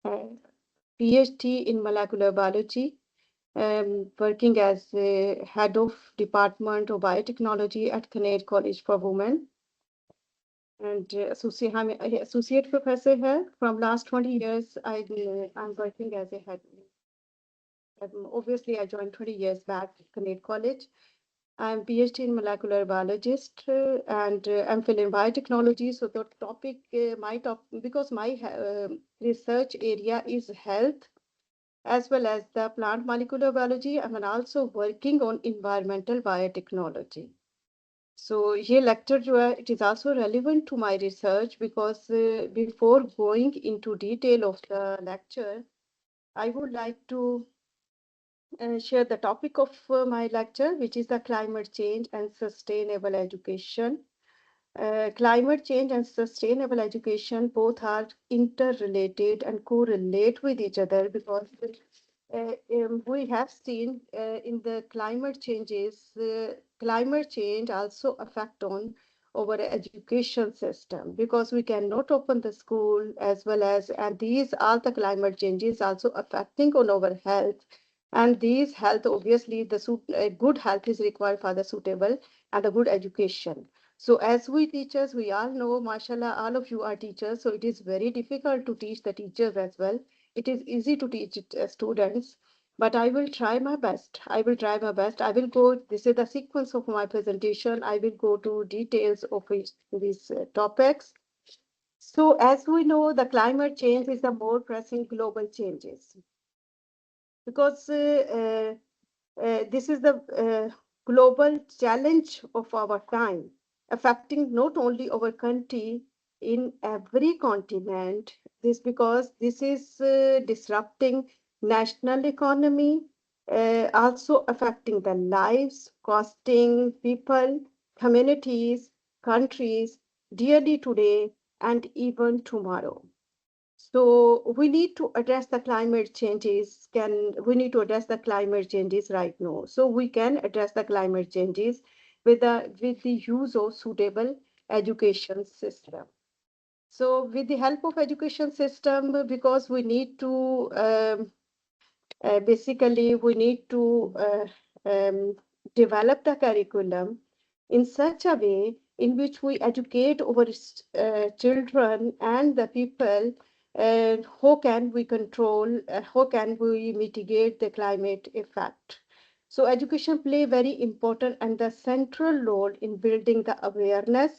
uh, PhD in molecular biology, working as the head of Department of Biotechnology at Kinnaird College for Women. And associate professor here from last 20 years. I'm working as a head. Obviously, I joined 20 years back at Kinnaird College. I'm PhD in molecular biologist and MPhil in biotechnology. So the topic, because my research area is health as well as the plant molecular biology. I'm also working on environmental biotechnology. So ये lecture जो है, it is also relevant to my research because before going into detail of the lecture, I would like to share the topic of my lecture, which is the climate change and sustainable education. Climate change and sustainable education both are interrelated and correlate with each other because we have seen in the climate change also affect on our education system because we cannot open the school as well as, and these are the climate changes also affecting on our health. And these health, obviously, good health is required for the suitable and the good education. So as we teachers, we all know, mashallah, all of you are teachers, so it is very difficult to teach the teachers as well. It is easy to teach it, students, but I will try my best. I will try my best. I will go, this is the sequence of my presentation. I will go to details of these topics. So as we know, the climate change is the more pressing global changes because this is the global challenge of our time, affecting not only our country in every continent. This because this is disrupting national economy, also affecting the lives, costing people, communities, countries dearly today and even tomorrow. So we need to address the climate changes. We need to address the climate changes right now? So we can address the climate changes with the use of suitable education system. So with the help of education system, because we need to basically we need to develop the curriculum in such a way in which we educate our children and the people, how can we control, how can we mitigate the climate effect. So education play very important and the central role in building the awareness,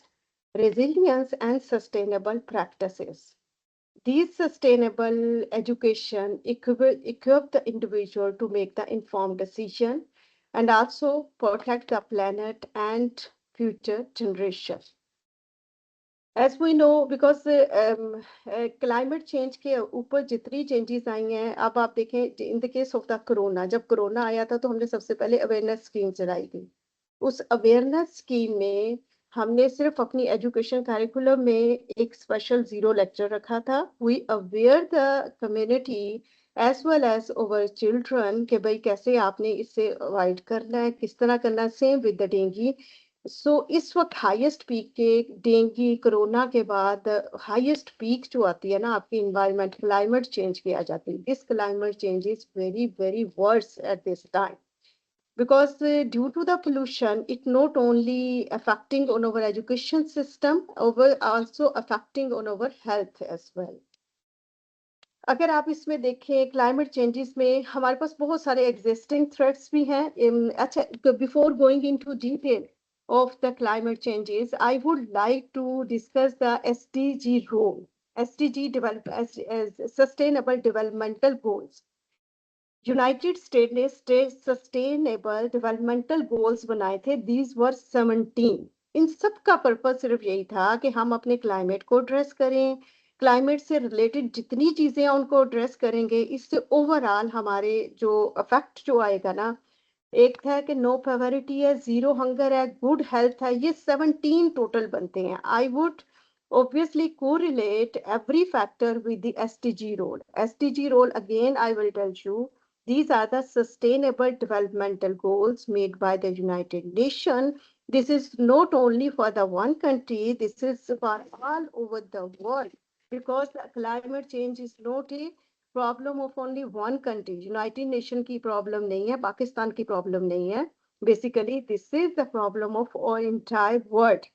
resilience and sustainable practices. These sustainable education equip the individual to make the informed decision and also protect the planet and future generations. As we know, because climate change के ऊपर जितनी changes आई हैं, अब आप देखें in the case of the corona, जब corona आया था तो हमने सबसे पहले awareness scheme चलाई थी. उस अवेयरनेस स्कीम में हमने सिर्फ अपनी एजुकेशन करिकुलम में एक स्पेशल जीरो लेक्चर रखा था. We aware the community as well as over children कि भाई कैसे आपने इससे अवॉइड करना है, किस तरह करना है. Same with the dengue. So इस वक्त हाईएस्ट पीक के डेंगी कोरोना के बाद हाईएस्ट पीक जो आती है ना आपकी इन्वायरमेंट क्लाइमेट चेंज की आ जाती है. This climate change is very very worse at this time because due to the pollution it not only affecting on our education system over also affecting on our health as well. अगर आप इसमें देखें climate changes में हमारे पास बहुत सारे existing threats भी हैं. अच्छा, before going into detail of the climate changes, I would like to discuss the SDG role. SDG as Sustainable Developmental Goals. United state ने स्टेट सस्टेनेबल डेवलपमेंटल गोल्स बनाए थे. These were 17. इन सब का purpose सिर्फ यही था कि हम अपने क्लाइमेट को एड्रेस करें. क्लाइमेट से रिलेटेड जितनी चीजें हैं उनको एड्रेस करेंगे. इससे ओवरऑल हमारे जो इफेक्ट जो आएगा ना, एक है कि नो पॉवर्टी है, जीरो हंगर है, गुड हेल्थ है, ये 17 टोटल बनते हैं. I would obviously correlate every factor with the SDG role. SDG role, again, I will tell you, these are the sustainable developmental goals made by the United Nations. This is not only for the one country, this is for all over the world because climate change is not a problem of only one country, United nation की problem नहीं है, पाकिस्तान की problem नहीं है, basically this is the problem of entire world.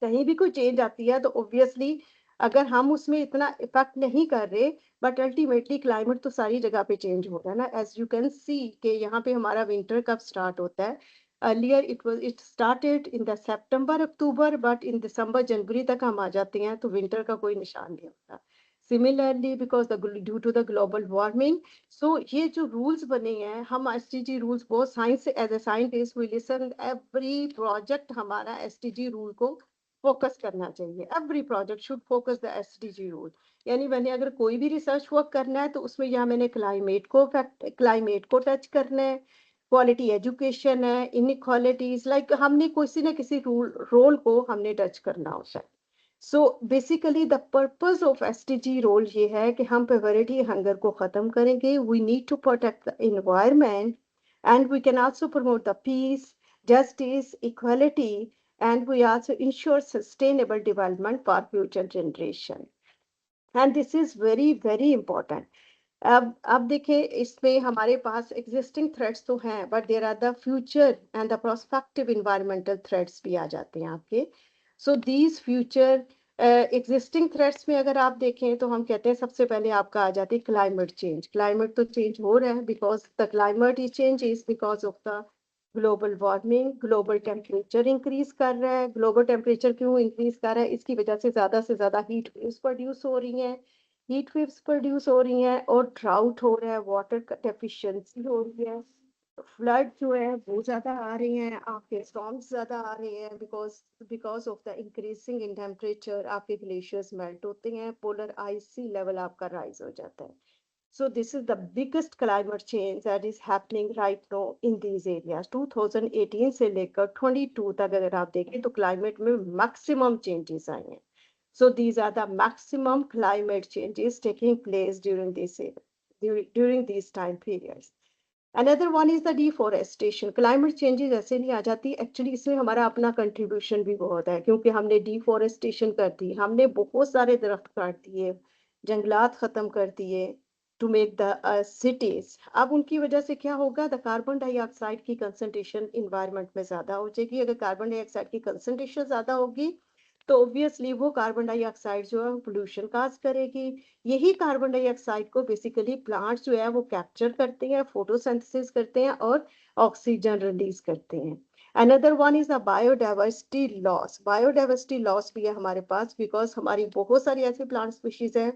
कहीं भी कोई change आती है तो ऑब्वियसली अगर हम उसमें इतना इफेक्ट नहीं कर रहे, बट अल्टीमेटली क्लाइमेट तो सारी जगह पे चेंज हो रहा है ना। एज यू कैन सी कि यहाँ पे हमारा विंटर कब स्टार्ट होता है। Earlier it started in the September October, but in December January तक हम आ जाते हैं तो विंटर का कोई निशान नहीं होता। Similarly because due to the global warming, so ये जो रूल्स बने हैं, हम एसटीजी रूल्स बहुत science as a scientist we listen every project हमारा एसटीजी रूल को फोकस करना चाहिए। Every project should focus the SDG rule. यानी मैंने अगर कोई भी रिसर्च वर्क करना है तो उसमें यहाँ मैंने क्लाइमेट को टच करना है, क्वालिटी एजुकेशन है, इनइक्वालिटीज, लाइक हमने किसी न किसी रोल को हमने टच करना होता है। So basically the purpose of SDG role ये है कि हम पॉवर्टी हंगर को खत्म करेंगे। We need to protect the environment and we can also promote the peace, justice, equality, and we also ensure sustainable development for future generation. And this is very very important. अब देखिए इसमें हमारे पास existing threats तो हैं, but there are the future and the prospective environmental threats भी आ जाते हैं आपके। So these future existing threats में अगर आप देखें तो हम कहते हैं सबसे पहले आपका आ जाती है क्लाइमेट चेंज। क्लाइमेट तो चेंज हो रहा है because the climate is change is because of the global warming. Global temperature increase कर रहा है। ग्लोबल टेम्परेचर क्यों इंक्रीज कर रहा है? इसकी वजह से ज्यादा हीट वेव्स प्रोड्यूस हो रही हैं, हीट वेव्स प्रोड्यूस हो रही हैं, और ड्राउट हो रहा है, वाटर डेफिशिएंसी हो रही है, फ्लड जो है वो ज्यादा आ रही हैं, आपके स्टॉर्म्स ज्यादा आ रहे हैं because because of the increasing in temperature. आपके ग्लेशियर्स मेल्ट होते हैं, पोलर आइस सी लेवल आपका राइज हो जाता है। So this is the biggest climate change that is happening right now in these areas. 2018 से लेकर 22 तक अगर आप देखें तो क्लाइमेट में मैक्सिमम चेंजेस आए हैं। So these are the maximum climate changes taking place during these time periods. Another one is the deforestation. Climate changes ऐसे नहीं आ जाती, एक्चुअली इसमें हमारा अपना कंट्रीब्यूशन भी बहुत है, क्योंकि हमने डिफोरेस्टेशन कर दी, हमने बहुत सारे दरख्त काट दिए, जंगलात खत्म कर दिए टू मेक द सिटीज। अब उनकी वजह से क्या होगा? द कार्बन डाइऑक्साइड की कंसंट्रेशन इन्वायरमेंट में ज्यादा हो जाएगी। अगर कार्बन डाइऑक्साइड की कंसंट्रेशन ज्यादा होगी तो ऑब्वियसली वो कार्बन डाइऑक्साइड जो है पोल्यूशन काज करेगी। यही कार्बन डाइऑक्साइड को बेसिकली प्लांट्स जो है वो कैप्चर करते हैं, फोटोसिंथेसिस करते हैं और ऑक्सीजन रिलीज करते हैं। Another one is the biodiversity loss. Biodiversity loss भी है हमारे पास बिकॉज हमारी बहुत सारी ऐसी प्लांट स्पीशीज है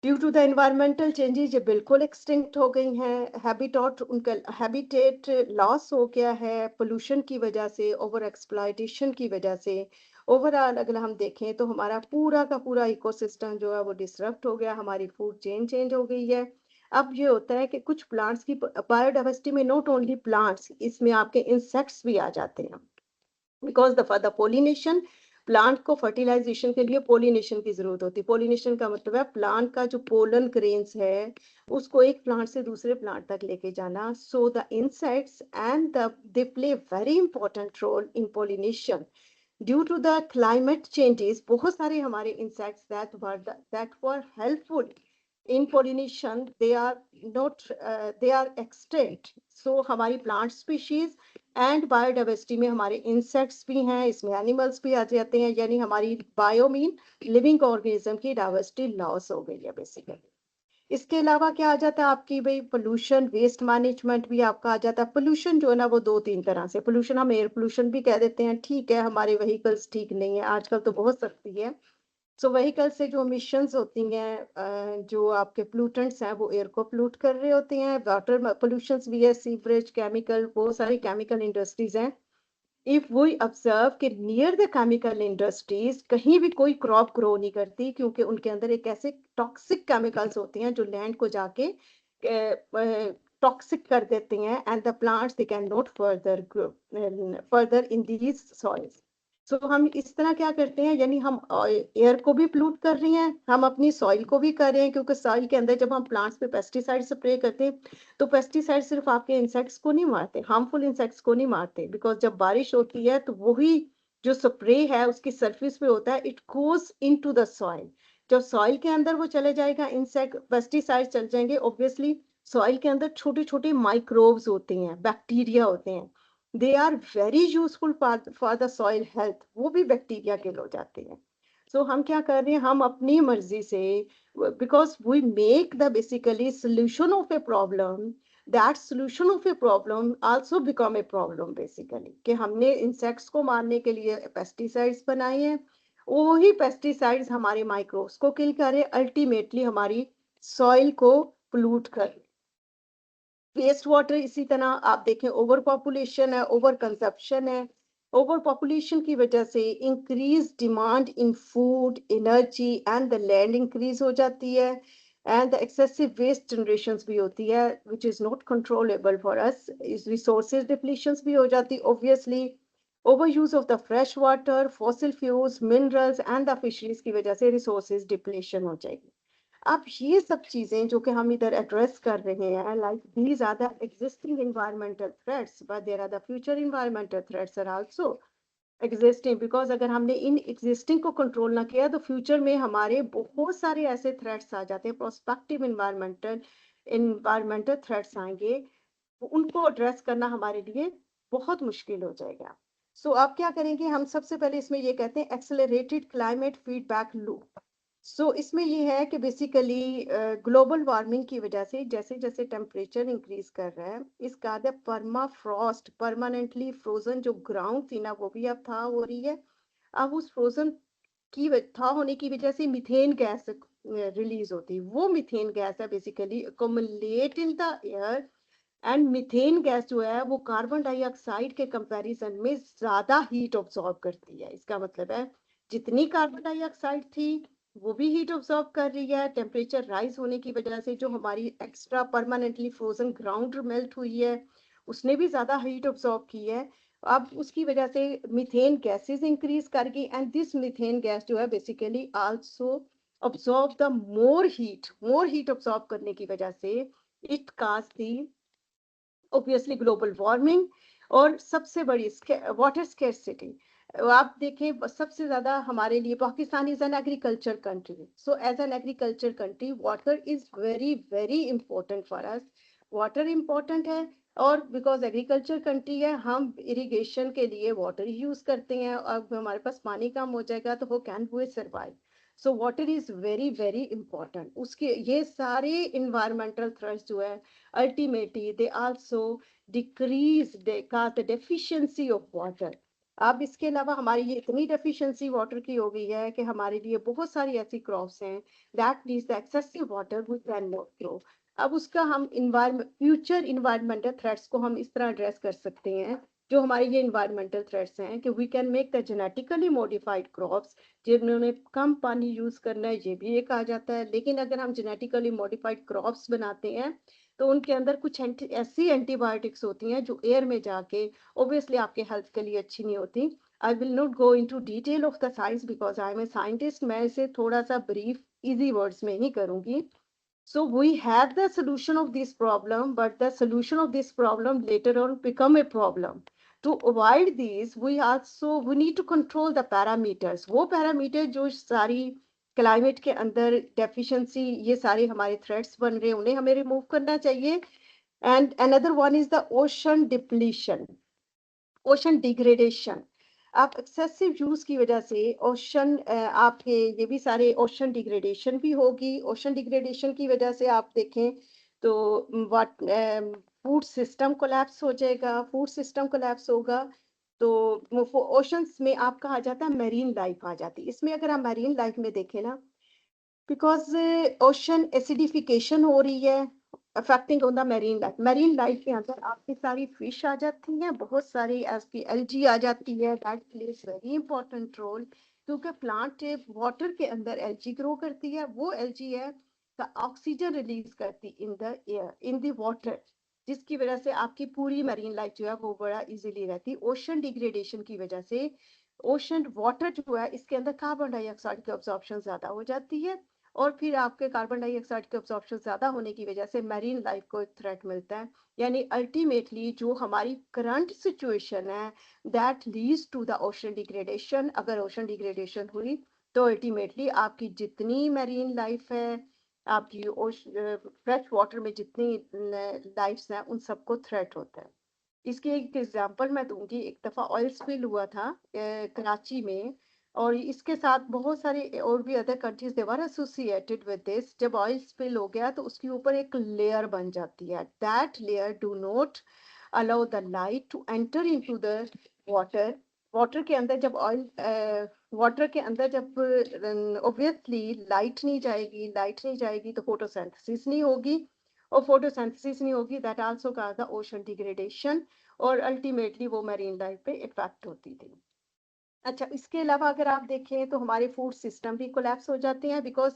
due to the environmental changes ये बिल्कुल एक्सटिंक्ट हो गई हैं। हैबिटेट उनका हैबिटेट लॉस हो गया है पोल्यूशन की वजह से, ओवर एक्सप्लॉयटेशन की वजह से। ओवरऑल अगर हम देखें तो हमारा पूरा का पूरा इकोसिस्टम जो है वो डिसरप्ट हो गया, हमारी फूड चेन चेंज हो गई है। अब ये होता है कि कुछ प्लांट्स की बायोडाइवर्सिटी में नॉट ओनली प्लांट्स, इसमें आपके इंसेक्ट्स भी आ जाते हैं बिकॉज द पोलिनेशन, प्लांट को फर्टिलाइजेशन के लिए पोलिनेशन की जरूरत होती है। पोलिनेशन का मतलब है प्लांट का जो पोलन ग्रेन्स है उसको एक प्लांट से दूसरे प्लांट तक लेके जाना। So the insects and they play very important role in pollination. Due to the climate changes बहुत सारे हमारे insects that were helpful in pollination they are not they are extinct. So हमारी plant species and biodiversity में हमारे insects भी हैं, इसमें animals भी आ जाते हैं, यानी हमारी बायो मीन लिविंग ऑर्गेनिज्म की डाइवर्सिटी लॉस हो गई है बेसिकली। इसके अलावा क्या आ जाता है आपकी भाई पोल्यूशन, वेस्ट मैनेजमेंट भी आपका आ जाता है। पोल्यूशन जो है ना वो दो तीन तरह से, पोल्यूशन हम एयर पोल्यूशन भी कह देते हैं, ठीक है, हमारे व्हीकल्स ठीक नहीं है, आजकल तो बहुत सख्ती है। सो व्हीकल से जो इमिशंस होती हैं, जो आपके पोल्यूटेंट्स हैं वो एयर को पोल्यूट कर रहे होते हैं। वाटर पोल्यूशंस भी है, सीवरेज, केमिकल, बहुत सारी केमिकल इंडस्ट्रीज हैं। इफ वी ऑब्जर्व कि नियर द केमिकल इंडस्ट्रीज कहीं भी कोई क्रॉप ग्रो नहीं करती, क्योंकि उनके अंदर एक ऐसे टॉक्सिक केमिकल्स होती हैं जो लैंड को जाके टॉक्सिक कर देते हैं and the plants they can not further in these soils. So हम इस तरह क्या करते हैं, यानी हम एयर को भी पोल्यूट कर रहे हैं, हम अपनी सॉइल को भी कर रहे हैं, क्योंकि सॉइल के अंदर जब हम प्लांट्स पे पेस्टिसाइड स्प्रे करते हैं तो पेस्टिसाइड सिर्फ आपके इंसेक्ट्स को नहीं मारते, हार्मफुल इंसेक्ट्स को नहीं मारते, बिकॉज जब बारिश होती है तो वही जो स्प्रे है उसकी सरफेस पे होता है, it goes into the soil. जब सॉइल के अंदर वो चले जाएगा, इंसेक्ट पेस्टिसाइड चल जाएंगे, ऑब्वियसली सॉइल के अंदर छोटे छोटे माइक्रोब्स होते हैं, बैक्टीरिया होते हैं, they are very useful for the soil health, वो भी बैक्टीरिया किल हो जाते हैं। सो हम क्या कर रहे हैं, हम अपनी मर्जी से, because we make the basically solution of a problem, that solution of a problem also become a problem basically, कि हमने इंसेक्ट्स को मारने के लिए पेस्टिसाइड्स बनाए हैं, वही पेस्टिसाइड्स हमारे माइक्रोब्स को किल करे, अल्टीमेटली हमारी सॉइल को पोllute कर। वेस्ट वाटर इसी तरह आप देखें, ओवर पॉपुलेशन है, ओवर कंजप्शन है, ओवर पॉपुलेशन की वजह से increase demand in food, energy and the land increase हो जाती है, and the excessive waste generation भी होती है which is not controllable for us, इस रिसोर्सेज डिप्लीशन भी हो जाती है obviously, over use of the fresh water, fossil fuels, minerals and the fisheries की वजह से रिसोर्सेज डिप्लीशन हो जाएगी। अब ये सब चीजें जो कि हम इधर एड्रेस कर रहे हैं, like these are the existing environmental threats, but there are the future environmental threats are also existing, because अगर हमने इन एग्जिस्टिंग को कंट्रोल ना किया तो फ्यूचर में हमारे बहुत सारे ऐसे थ्रेट्स आ जाते हैं, प्रोस्पेक्टिव एनवायरमेंटल थ्रेट्स आएंगे, उनको एड्रेस करना हमारे लिए बहुत मुश्किल हो जाएगा। सो आप क्या करेंगे, हम सबसे पहले इसमें ये कहते हैं एक्सेलरेटेड क्लाइमेट फीडबैक लूप। सो इसमें ये है कि बेसिकली ग्लोबल वार्मिंग की वजह से जैसे जैसे टेम्परेचर इंक्रीज कर रहा है, इसका पर्मा फ्रॉस्ट, परमानेंटली फ्रोजन जो ग्राउंड थी ना, वो भी अब था हो रही है। अब उस फ्रोजन की था होने की वजह से मीथेन गैस रिलीज होती है, वो मीथेन गैस है basically accumulate in the air, and methane gas जो है वो कार्बन डाइऑक्साइड के कंपैरिजन में ज्यादा हीट ऑब्जॉर्ब करती है। इसका मतलब है जितनी कार्बन डाइऑक्साइड थी वो भी हीट ऑब्जॉर्ब कर रही है, टेम्परेचर राइज होने की वजह से जो हमारी extra permanently frozen ground melt हुई है उसने भी ज्यादा हीट ऑब्जॉर्ब की है। अब उसकी वजह से मीथेन गैसेस इंक्रीज कर गई, एंड दिस मीथेन गैस जो है basically also absorb the more heat absorb करने की वजह से it cause the obviously global warming, और सबसे बड़ी वाटर स्केर्सिटी। आप देखें सबसे ज्यादा हमारे लिए Pakistan is an agriculture country, so as an agriculture country water is very very important for us, water important है। और बिकॉज एग्रीकल्चर कंट्री है, हम इरिगेशन के लिए वाटर यूज करते हैं, अब हमारे पास पानी कम हो जाएगा तो वो can we survive. So water is very very important. उसके ये सारे इन्वायरमेंटल थ्रेट्स जो है ultimately they also decrease the deficiency of water। अब इसके अलावा हमारी ये इतनी डेफिशिएंसी वाटर की हो गई है कि हमारे लिए बहुत सारी ऐसी क्रॉप्स हैं that needs the excessive water we can not grow. अब उसका हम फ्यूचर इन्वायरमेंटल थ्रेट्स को हम इस तरह एड्रेस कर सकते हैं, जो हमारे ये इन्वायरमेंटल थ्रेट्स हैं, कि we can make the genetically modified crops, जिन्होंने कम पानी यूज करना है, ये भी एक आ जाता है। लेकिन अगर हम जेनेटिकली मॉडिफाइड क्रॉप्स बनाते हैं तो उनके अंदर कुछ ऐसी एंटीबायोटिक्स होती हैं जो एयर में जाके ऑब्वियसली आपके हेल्थ के लिए अच्छी नहीं होती। I will not go into detail of the science because I am a scientist, मैं इसे थोड़ा सा ब्रीफ इजी वर्ड्स में ही करूंगी। So we have the solution of this problem, but the solution of this problem later on become a problem. To avoid these, we need to control the parameters. वो parameter जो सारी climate के अंदर deficiency, ये सारे हमारे threats बन रहे हैं, उन्हें हमें रिमूव करना चाहिए। And another one is the ocean depletion, ocean degradation. आप एक्सेसिव यूज की वजह से ओशन आपके ये भी सारे ओशन डिग्रेडेशन भी होगी। ओशन डिग्रेडेशन की वजह से आप देखें तो वाट फूड सिस्टम कोलैप्स हो जाएगा, फूड सिस्टम कोलैप्स होगा तो ओशंस में आपका आ जाता है मेरीन लाइफ आ जाती है। इसमें अगर हम मेरीन लाइफ में देखें ना, बिकॉज ओशन एसिडिफिकेशन हो रही है, affecting on the marine life के अंदर आपकी सारी फिश आ जाती हैं, बहुत सारी आपकी एल्जी आ जाती है, that plays very important role, क्योंकि प्लांट वाटर के अंदर एल्जी ग्रो करती है, वो एल्जी है ऑक्सीजन रिलीज करती in the air, in the water, जिसकी वजह से आपकी पूरी मरीन लाइफ जो है वो बड़ा इजीली रहती है। ओशन डिग्रेडेशन की वजह से ओशन वाटर जो है इसके अंदर कार्बन डाइऑक्साइड की ऑब्जॉर्प्शन ज्यादा हो जाती है, और फिर आपके कार्बन डाइऑक्साइड के ऑब्जॉर्प्शन ज्यादा होने की वजह से मैरीन लाइफ को एक थ्रेट मिलता है। यानी अल्टीमेटली जो हमारी करंट सिचुएशन है that leads to the ocean degradation. अगर ओशन डिग्रेडेशन हुई तो अल्टीमेटली आपकी जितनी मैरीन लाइफ है, आपकी फ्रेश वाटर में जितनी लाइफ्स हैं, उन सबको थ्रेट होता है। इसकी एक एग्जांपल मैं दूंगी। एक दफा ऑयल स्पिल हुआ था कराची में, और इसके साथ बहुत सारे और भी other countries they were associated with this. जब ऑयल स्पिल हो गया तो उसके ऊपर एक लेयर बन जाती है। That layer do not allow the light to enter into the water. Water के अंदर जब ऑयल वाटर के अंदर जब ऑब्वियसली लाइट नहीं जाएगी तो फोटोसिंथेसिस नहीं होगी, और फोटोसिंथेसिस नहीं होगी, that also cause the ocean degradation, और अल्टीमेटली वो मैरीन लाइफ पे इफेक्ट होती थी। अच्छा, इसके अलावा अगर आप देखें तो हमारे फूड सिस्टम भी कोलैप्स हो जाते हैं, बिकॉज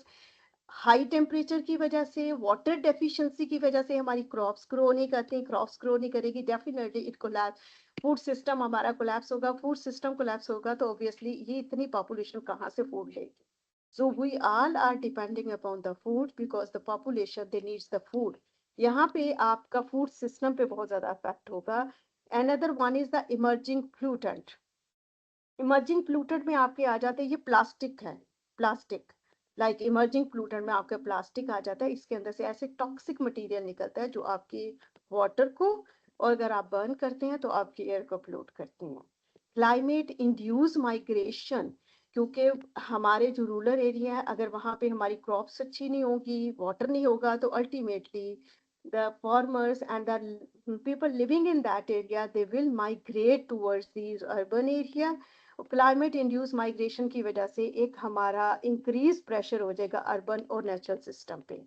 हाई टेम्परेचर की वजह से, वाटर डेफिशिएंसी की वजह से हमारी क्रॉप्स ग्रो नहीं करती। क्रॉप्स ग्रो नहीं करेगी, definitely it collapse, food system हमारा कोलैप्स होगा। फूड सिस्टम कोलैप्स होगा तो ऑब्वियसली ये इतनी पॉपुलेशन कहाँ से फूड लेगी? So we all are depending upon the food because the population they needs the food. यहाँ पे आपका फूड सिस्टम पे बहुत ज्यादा इफेक्ट होगा। Another one is the emerging pollutant. Emerging प्लूटेंट में आपके आ जाते हैं, ये प्लास्टिक है। प्लास्टिक लाइक इमर्जिंग प्लूटेंट में आपके प्लास्टिक आ जाता है। इसके अंदर से ऐसे टॉक्सिक मटेरियल निकलता है जो आपके वाटर को, और अगर आप बर्न करते हैं तो आपके एयर को पोल्यूट करते हैं। क्लाइमेट इंड्यूस माइग्रेशन, क्योंकि हमारे जो रूरल एरिया है, अगर वहाँ पे हमारी क्रॉप्स अच्छी नहीं होगी, वाटर नहीं होगा, तो ultimately the farmers and the people living in that area they will migrate towards these urban area। Climate induce migration की वजह से एक हमारा इंक्रीज प्रेशर हो जाएगा अर्बन और नेचुरल सिस्टम पे।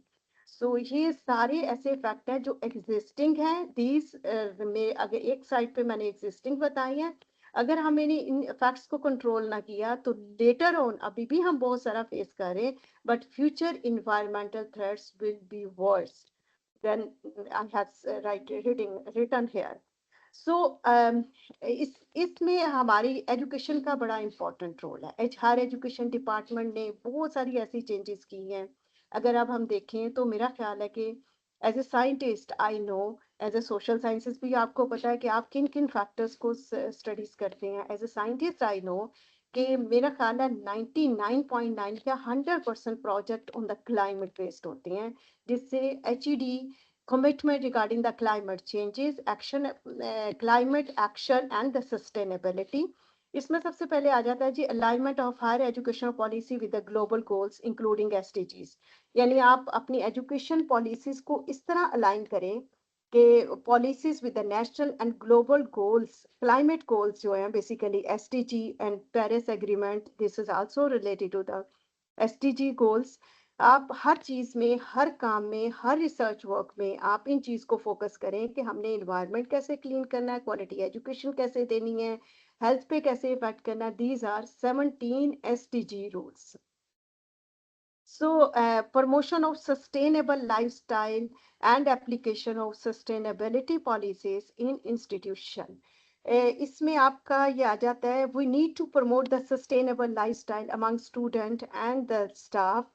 सो ये सारे ऐसे फैक्ट हैं जो एग्जिस्टिंग हैं। दीज में अगर एक साइड पे मैंने एग्जिस्टिंग बताई है, अगर हमने इन फैक्ट्स को कंट्रोल ना किया तो लेटर ऑन, अभी भी हम बहुत सारा फेस कर रहे हैं, but future environmental threats will be worse than I have written here। सो इसमें हमारी एजुकेशन का बड़ा इम्पोर्टेंट रोल है। हर एजुकेशन डिपार्टमेंट ने बहुत सारी ऐसी चेंजेस की हैं। अगर अब हम देखें तो मेरा ख्याल है कि as a scientist I know, as a social sciences भी आपको पता है कि आप किन किन फैक्टर्स को स्टडीज करते हैं। As a scientist I know कि मेरा ख्याल है 99.9 या 100% project on the climate based होते हैं, जिससे HED commitment regarding the climate changes, action, climate action and the sustainability। इसमें सबसे पहले आ जाता है जी alignment of higher education policy with the global goals including SDGs। यानी आप अपनी एजुकेशन पॉलिसीज को इस तरह अलाइन करें कि policies with the national and global goals, climate goals जो हैं basically SDG and Paris agreement, this is also related to the SDG goals. आप हर चीज में, हर काम में, हर रिसर्च वर्क में आप इन चीज को फोकस करें कि हमने इन्वायरमेंट कैसे क्लीन करना है, क्वालिटी एजुकेशन कैसे देनी है, हेल्थ पे कैसे इफेक्ट करना। These are 17 SDG rules. So, promotion of sustainable lifestyle and application of sustainability policies in institution। इसमें आपका ये आ जाता है, we need to promote the sustainable lifestyle among student and the staff,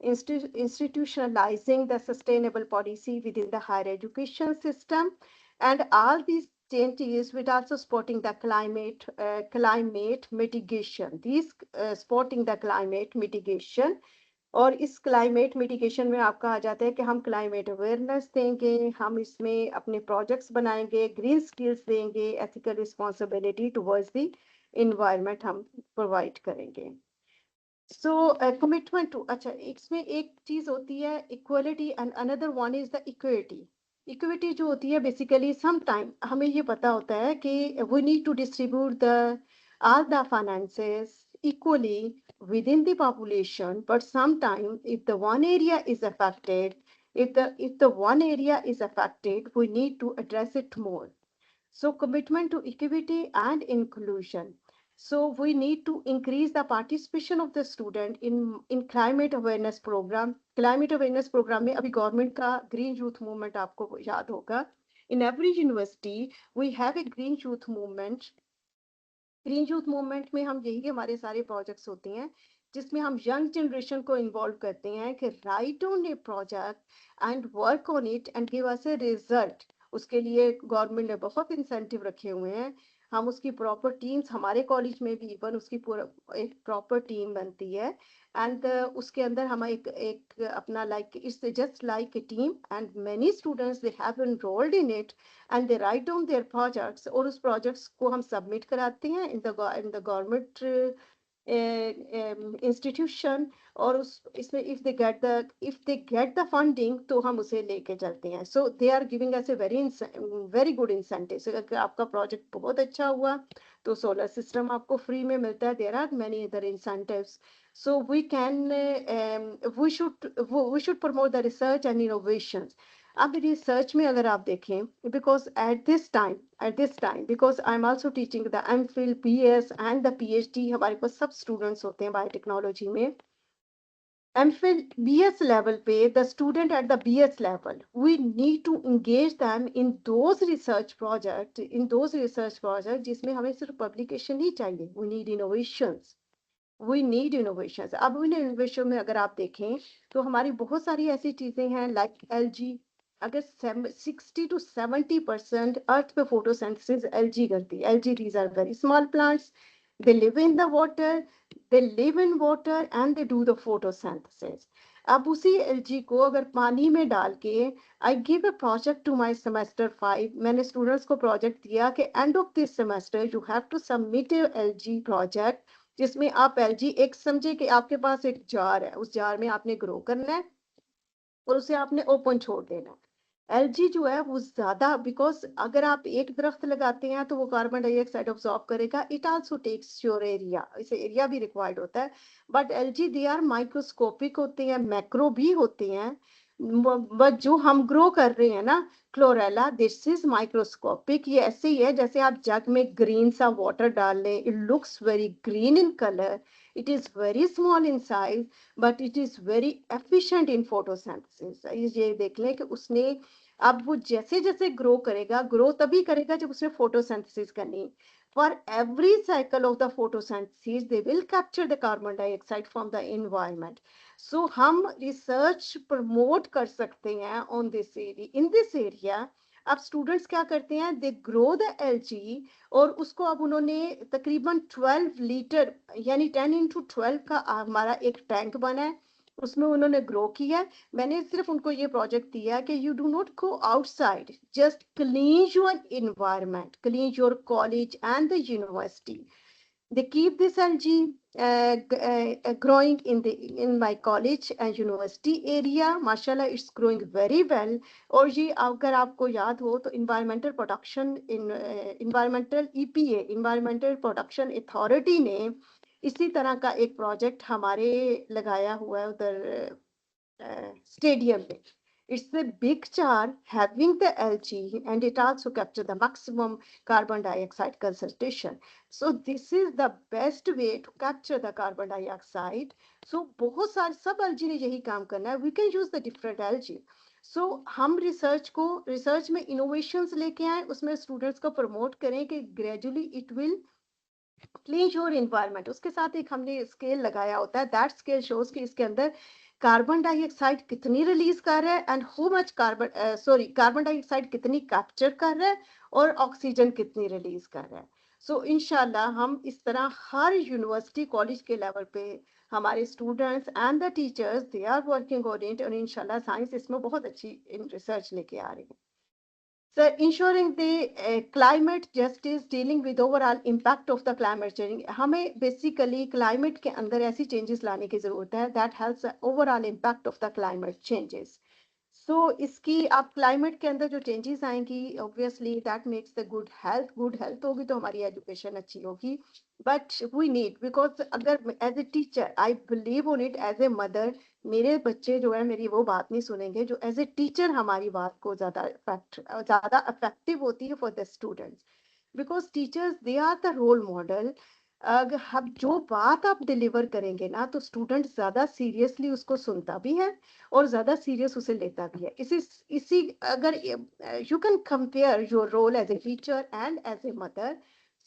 institutionalizing the sustainable policy within the higher education system, and all these changes with also supporting the climate mitigation. These supporting the climate mitigation, और इस climate mitigation में आपका आ जाता है कि हम climate awareness देंगे, हम इसमें अपने प्रोजेक्ट्स बनाएंगे, ग्रीन स्किल्स देंगे, ethical responsibility towards the environment हम प्रोवाइड करेंगे। सो कमिटमेंट टू, अच्छा इसमें एक चीज होती है equality and another one is the equity. Equity जो होती है बेसिकली सम टाइम हमें ये पता होता है कि we need to distribute the all the finances equally within the population, but sometime if the one area is affected, if the one area is affected, we need to address it more. So commitment to equity and inclusion. So we need to increase the participation of the student in climate awareness program। Climate awareness program में अभी government का green youth movement आपको याद होगा। In every university we have a green youth movement। Green youth movement में हम यही हमारे सारे प्रोजेक्ट्स होते हैं, जिसमें हम यंग जनरेशन को इन्वॉल्व करते हैं कि right on A project and work on it and give us a result. उसके लिए गवर्नमेंट ने बहुत इंसेंटिव रखे हुए हैं। हम उसकी प्रॉपर टीम्स, हमारे कॉलेज में भी इवन उसकी पूरा एक प्रॉपर टीम बनती है, एंड उसके अंदर हम एक एक अपना like it's just like a team, and many students they have enrolled in it, and they write down their projects, और उस प्रोजेक्ट्स को हम सबमिट कराते हैं इन द गवर्नमेंट इंस्टीट्यूशन, और उस इसमें if they get the funding तो हम उसे लेके चलते हैं. So they are giving us a very good incentive. अगर आपका प्रोजेक्ट बहुत अच्छा हुआ तो सोलर सिस्टम आपको फ्री में मिलता है. There are many other incentives. So we should promote the research and innovation. अब रिसर्च में अगर आप देखें, because at this time because I am also teaching the MPhil, BS and the PhD, हमारे पास सब स्टूडेंट्स होते हैं बायोटेक्नोलॉजी में. एमफिल बीएस लेवल पे, the student at the BS level, we need to engage them in those research project जिसमें हमें सिर्फ पब्लिकेशन नहीं चाहिए. We need innovation. अब इन इनोवेशन में अगर आप देखें तो हमारी बहुत सारी ऐसी चीजें हैं लाइक एलजी. अगर 60 to 70% अर्थ पे फोटोसिंथेसिस एलजी करती है. Algae, these are very small plants, they live in the water, and they do the photosynthesis. अब उसी एलजी को अगर पानी में डाल के, I give a project to my semester 5, मैंने स्टूडेंट्स को प्रोजेक्ट दिया कि end of this semester you have to submit algae project, जिसमें आप एलजी, एक समझे कि आपके पास एक जार है, उस जार में आपने ग्रो करना है और उसे आपने ओपन छोड़ देना है. एलजी जो है वो ज्यादा, बिकॉज अगर आप एक दरख्त लगाते हैं तो वो कार्बन डाइऑक्साइड ऑब्जॉर्ब करेगा. It also takes your area, इसे एरिया भी रिक्वायर्ड होता है. But algae they are microscopic होते हैं, मैक्रो भी होते हैं. बट जो हम ग्रो कर रहे हैं ना, क्लोरेला, दिस इज माइक्रोस्कोपिक. ये ऐसे ही है जैसे आप जग में ग्रीन सा वाटर डाल लें. It looks very green in colour, it is very small in size, but it is very efficient in photosynthesis. ये देख लें कि उसने, अब वो जैसे जैसे ग्रो करेगा, ग्रो तभी करेगा जब उसने फोटोसिंथेसिस करनी. For every cycle of the photosynthesis they will capture the carbon dioxide from the environment. So हम रिसर्च प्रमोट कर सकते हैं on this area, in this area. अब स्टूडेंट्स क्या करते हैं, दे ग्रो द एलजी, और उसको अब उन्होंने तकरीबन 12 लीटर, यानी 10 into 12 का हमारा एक टैंक बना है, उसमें उन्होंने ग्रो किया है. मैंने सिर्फ उनको ये प्रोजेक्ट दिया कि you do not go outside, just clean your environment, clean your college and the university. They keep this algae growing in my college and university area. Mashallah, it's growing very well. और ये अगर आपको याद हो तो environmental EPA, Environmental Protection Authority ने इसी तरह का एक प्रोजेक्ट हमारे लगाया हुआ है उधर stadium में. It's a big jar having the algae, and it also captures the maximum carbon dioxide concentration. So this is the best way to capture the carbon dioxide. So बहुत सारे सब algae ने यही काम करना है. We can use the different algae. So हम research में innovations लेके आए, उसमें स्टूडेंट्स को प्रमोट करें कि gradually it will clean your environment. उसके साथ एक हमने स्केल लगाया होता है, दैट स्केल शोज कि इसके अंदर कार्बन डाइऑक्साइड कितनी रिलीज कर रहा है, and how much carbon dioxide कितनी कैप्चर कर रहा है, और ऑक्सीजन कितनी रिलीज कर रहा है. सो इंशाल्लाह हम इस तरह हर यूनिवर्सिटी कॉलेज के लेवल पे हमारे students and the teachers they are working on it, और इंशाल्लाह साइंस इसमें बहुत अच्छी रिसर्च लेके आ रही है. So ensuring the climate justice, dealing with overall impact of the climate change. हमें basically climate के अंदर ऐसी changes लाने की जरूरत है that helps the overall impact of the climate changes. So इसकी आप क्लाइमेट के अंदर जो चेंजेस आएंगी, obviously that makes the good health होगी तो हमारी एजुकेशन अच्छी होगी. बट वी नीड, बिकॉज अगर as a teacher I believe on it, as a mother, मेरे बच्चे जो है मेरी वो बात नहीं सुनेंगे, जो एज ए टीचर हमारी बात को ज्यादा अफेक्टिव होती है for the students. Because teachers they are the role model. अगर हम जो बात आप डिलीवर करेंगे ना तो स्टूडेंट ज्यादा सीरियसली उसको सुनता भी है और ज्यादा सीरियस उसे लेता भी है. इसी अगर you can compare your role as a teacher and as a mother.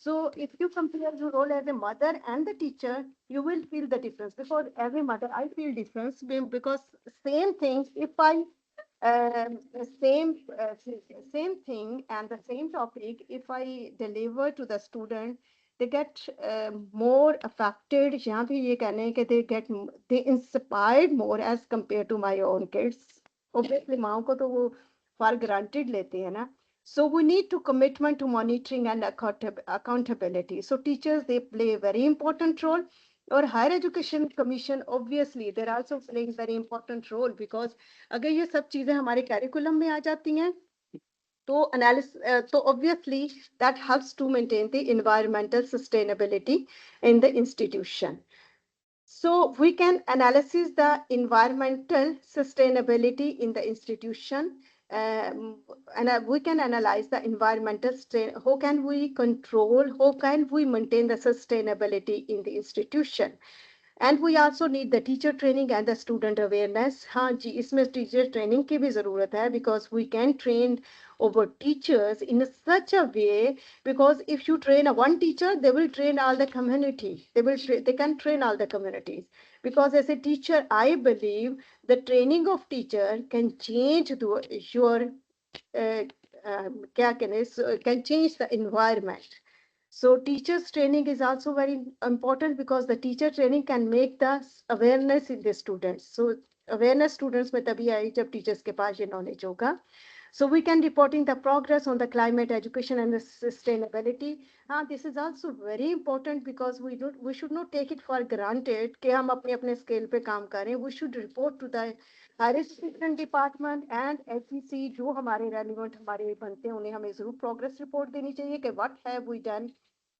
So if you compare your role as a mother and the teacher, you will feel the difference. Because as a mother, I feel difference because same things. If I same same thing and the same topic, if I deliver to the student, they get more affected. यहाँ भी ये कहने हैं कि they inspired more as compared to my own kids. Obviously माओ को तो वो for granted लेते हैं ना. So we need to commitment to monitoring and accountability. So teachers, they play a very important role. और higher education commission obviously there also playing very important role, because अगर ये सब चीजें हमारे कैरिकुलम में आ जाती हैं तो एनालिसिस तो obviously that helps to maintain the environmental sustainability in the institution. So we can analyze the environmental sustainability in the institution, and we can analyze the environmental how can we control, how can we maintain the sustainability in the institution. And we also need the teacher training and the student awareness. हाँ जी, इसमें teacher training की भी ज़रूरत है, because we can train over teachers in such a way, because if you train a one teacher, they will train all the community. They can train all the communities, because as a teacher, I believe the training of teacher can change your क्या कहने, can change the environment. So teachers training is also very important, because the teacher training can make the awareness in the students. So awareness students में तभी आई जब teachers के पास ये knowledge होगा. So we can reporting the progress on the climate education and the sustainability. This is also very important, because we should not take it for granted कि हम अपने अपने scale पे काम करें. We should report to the higher education department and HEC, जो हमारे relevant हमारे बनते हैं, उन्हें हमें जरूर progress report देनी चाहिए कि what have we done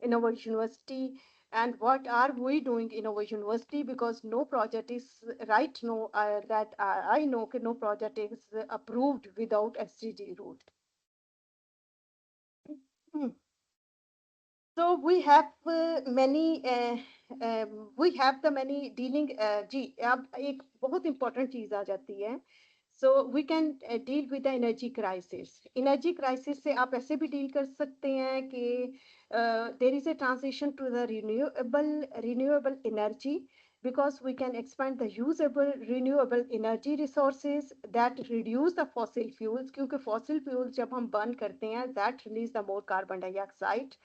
in our university and what are we doing in our university, because no project is right now that I know no project is approved without SDG route. So we have we have the many dealing जी अब एक बहुत important चीज आ जाती है. So we can deal with the energy crisis. Energy crisis से आप ऐसे भी deal कर सकते हैं कि there is a transition to the renewable energy, because we can expand the usable renewable energy resources that reduce the fossil fuels, क्योंकि fossil fuels जब हम burn करते हैं that release the more carbon dioxide.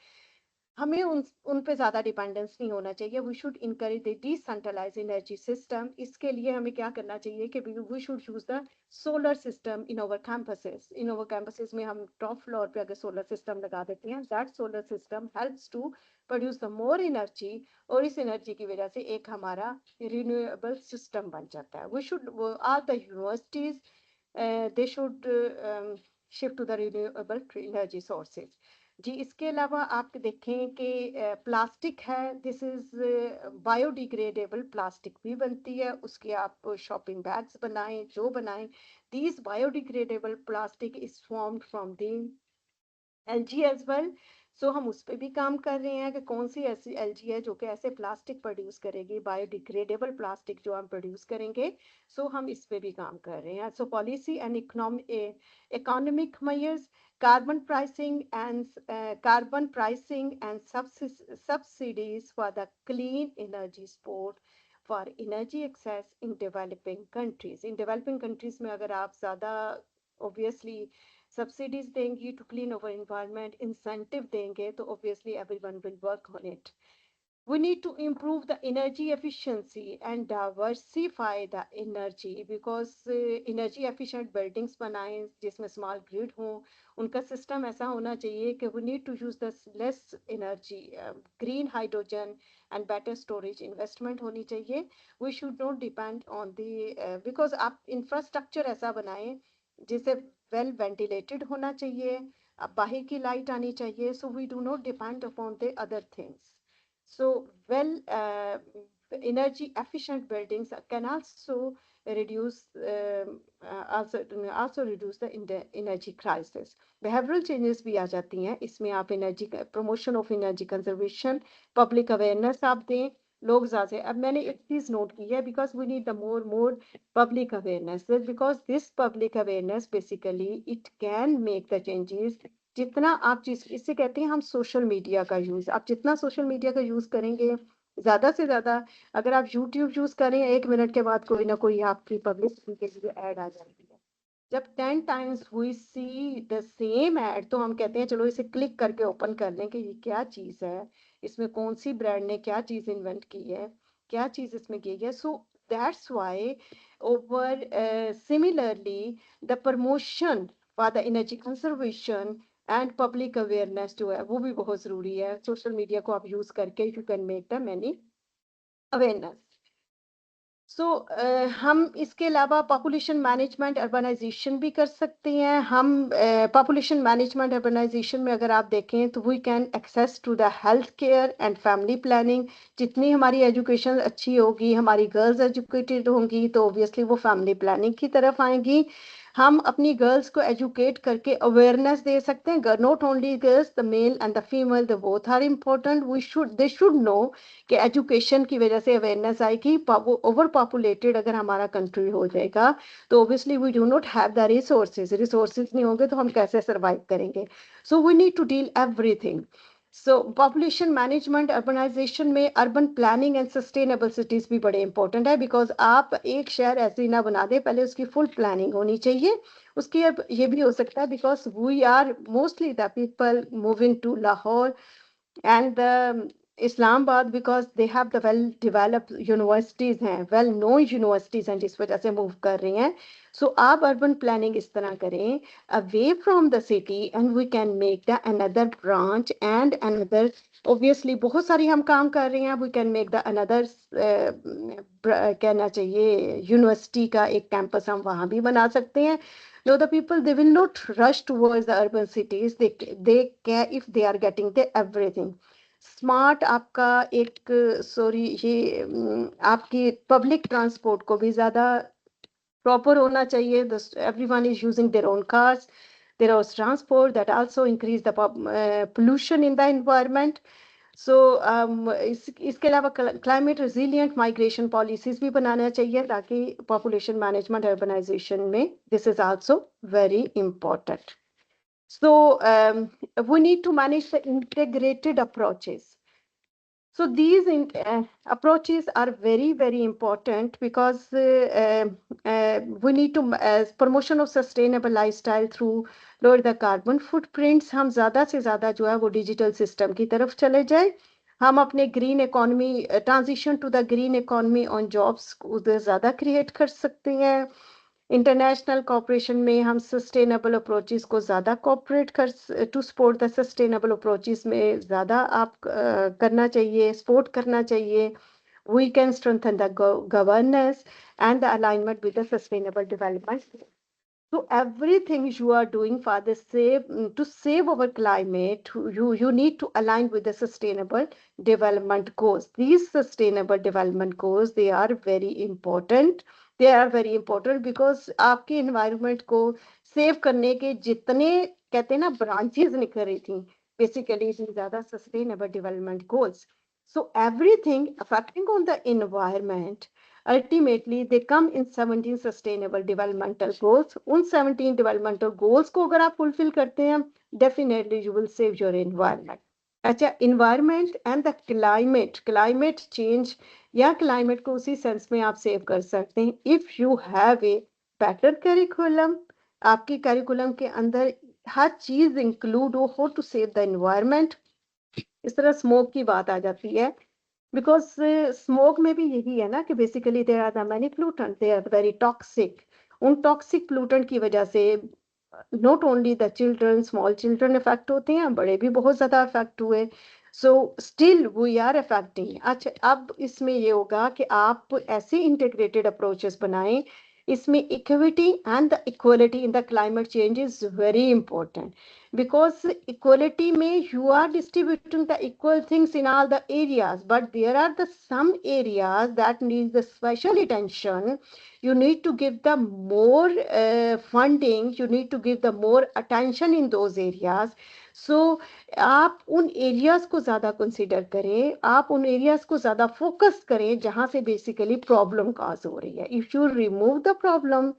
हमें उन पे ज्यादा dependence नहीं होना चाहिए. We should encourage the decentralize energy system. इसके लिए हमें क्या करना चाहिए कि we should use the solar system in our campuses में हम टॉप फ्लोर पे अगर सोलर सिस्टम लगा देते हैं, that solar system helps to produce the more energy, और इस एनर्जी की वजह से एक हमारा रिन्यूएबल सिस्टम बन जाता है. We should or the universities they should shift to the renewable energy sources. जी इसके अलावा आप देखें कि प्लास्टिक है, दिस इज बायोडिग्रेडेबल प्लास्टिक भी बनती है, उसके आप शॉपिंग बैग्स बनाएं, जो बनाएं, this biodegradable plastic is formed from the algae as well. So हम उस पर भी काम कर रहे हैं कि कौन सी ऐसी एलजी है जो कि ऐसे प्लास्टिक प्रोड्यूस करेगी, बायोडिग्रेडेबल प्लास्टिक जो हम प्रोड्यूस करेंगे. सो हम इस पे भी काम कर रहे हैं. So policy and economic measures, carbon pricing and subsidies for the clean energy support for energy access in developing countries. In developing countries में अगर आप ज़्यादा obviously subsidies देंगी to clean our environment, incentive देंगे, तो obviously everyone will work on it. We need to improve the energy efficiency and diversify the energy, because energy efficient buildings बनाएं जिसमें small grid हो, उनका system ऐसा होना चाहिए कि we need to use the less energy, green hydrogen and better storage investment होनी चाहिए. We should not depend on the because आप infrastructure ऐसा बनाएं जिसे well ventilated होना चाहिए, बाहर की light आनी चाहिए, so we do not depend upon the other things. So, energy efficient buildings can also reduce also reduce the energy crisis. Behavioral changes भी आ जाती हैं इसमें. आप energy promotion of energy conservation, public awareness आप दें, लोग ज़्यादा. अब मैंने एक चीज़ नोट की है, because we need the more public awareness, because this public awareness basically it can make the changes. जितना आप चीज इससे कहते हैं हम सोशल मीडिया का यूज, आप जितना सोशल मीडिया का यूज करेंगे ज्यादा से ज्यादा, अगर आप यूट्यूब यूज करें 1 मिनट के बाद कोई ना कोई आपकी पब्लिसिटी के लिए ऐड आ जाती है. जब 10 times we see the same ad, तो हम कहते हैं चलो इसे क्लिक करके ओपन कर लें कि ये क्या चीज़ है, इसमें कौन सी ब्रांड ने क्या चीज़ इन्वेंट की है, क्या चीज़ इसमें की है. So that's why over similarly the promotion for the energy conservation and public awareness जो है वो भी बहुत ज़रूरी है. सोशल मीडिया को आप यूज़ करके you can make the many awareness. So हम इसके अलावा पॉपुलेशन मैनेजमेंट अर्बनाइजेशन भी कर सकते हैं. हम पॉपुलेशन मैनेजमेंट अर्बनाइजेशन में अगर आप देखें तो we can access to the health care and family planning. जितनी हमारी एजुकेशन अच्छी होगी, हमारी गर्ल्स एजुकेटेड होंगी, तो ऑब्वियसली वो फैमिली प्लानिंग की तरफ आएंगी. हम अपनी गर्ल्स को एजुकेट करके अवेयरनेस दे सकते हैं. Not only girls, the male and the female, the both are important. They should know कि एजुकेशन की वजह से अवेयरनेस आएगी. ओवर पॉपुलेटेड अगर हमारा कंट्री हो जाएगा तो obviously we do not have the resources नहीं होंगे तो हम कैसे सर्वाइव करेंगे. So we need to deal everything. So population management urbanization में urban planning and sustainable cities भी बड़े इंपॉर्टेंट है. बिकॉज आप एक शहर ऐसे ही ना बना दें, पहले उसकी फुल प्लानिंग होनी चाहिए. उसकी अब ये भी हो सकता है because we are mostly the people moving to Lahore and the Islamabad because they have the well developed universities हैं, well known universities हैं जिस वजह से मूव कर रही हैं. सो आप अर्बन प्लानिंग इस तरह करें away from the city and we can make the another branch and another. obviously बहुत सारी हम काम कर रहे हैं. we can make the another कहना चाहिए यूनिवर्सिटी का एक कैंपस हम वहाँ भी बना सकते हैं. No, the people they will not rush towards the urban cities. They care if they are getting the everything. Smart आपका एक सॉरी ये आपकी पब्लिक ट्रांसपोर्ट को भी ज्यादा प्रॉपर होना चाहिए. everyone is using their own cars. There is transport that also increase the pollution in the environment. सो इसके अलावा क्लाइमेट रिजिलियंट माइग्रेशन पॉलिसीज भी बनाना चाहिए ताकि पॉपुलेशन मैनेजमेंट अर्बनाइजेशन में this is also very important. So we need to manage the integrated approaches. So these approaches are very, very important because we need to promotion of sustainable lifestyle through lower the carbon footprints. हम ज़्यादा से ज़्यादा जो है वो digital system की तरफ चले जाए. हम अपने green economy transition to the green economy on jobs उधर ज़्यादा क्रिएट कर सकते हैं. इंटरनेशनल कॉपरेशन में हम सस्टेनेबल अप्रोचेस को ज़्यादा कॉपरेट कर to support the sustainable approaches में ज़्यादा आप करना चाहिए, सपोर्ट करना चाहिए. We can strengthen the governance and the alignment with the sustainable development. So everything you are doing for the to save our climate, you need to align with the sustainable development goals. These sustainable development goals they are very important. They are very important because आपके environment को save करने के जितने कहते हैं ना branches निकल रही थी basically these are the sustainable development goals. So everything affecting on the environment ultimately they come in 17 sustainable developmental goals. उन 17 डेवलपमेंटल गोल्स को अगर आप फुलफिल करते हैं definitely you will save your environment. अच्छा, environment and the climate change या climate को उसी सेंस में आप सेव कर सकते हैं if you have a better curriculum. आपकी करिकुलम के अंदर हर चीज इंक्लूड हो how to save the environment. इस तरह स्मोक की बात आ जाती है बिकॉज स्मोक में भी यही है ना कि basically there are the many pollutant, they are very toxic. उन टॉक्सिक पोल्यूटेंट की वजह से not only the children, small children effect होते हैं, बड़े भी बहुत ज्यादा इफेक्ट हुए. So still we are effecting. अच्छा, अब इसमें ये होगा कि आप ऐसे इंटीग्रेटेड अप्रोचेस बनाएं. इसमें equity and the equality in the climate change is very important because equality may you are distributing the equal things in all the areas, but there are the some areas that need the special attention. You need to give the more funding, you need to give the more attention in those areas. So आप उन areas को ज़्यादा consider करें, आप उन areas को ज़्यादा focus करें जहाँ से बेसिकली प्रॉब्लम काज हो रही है. If you remove the problem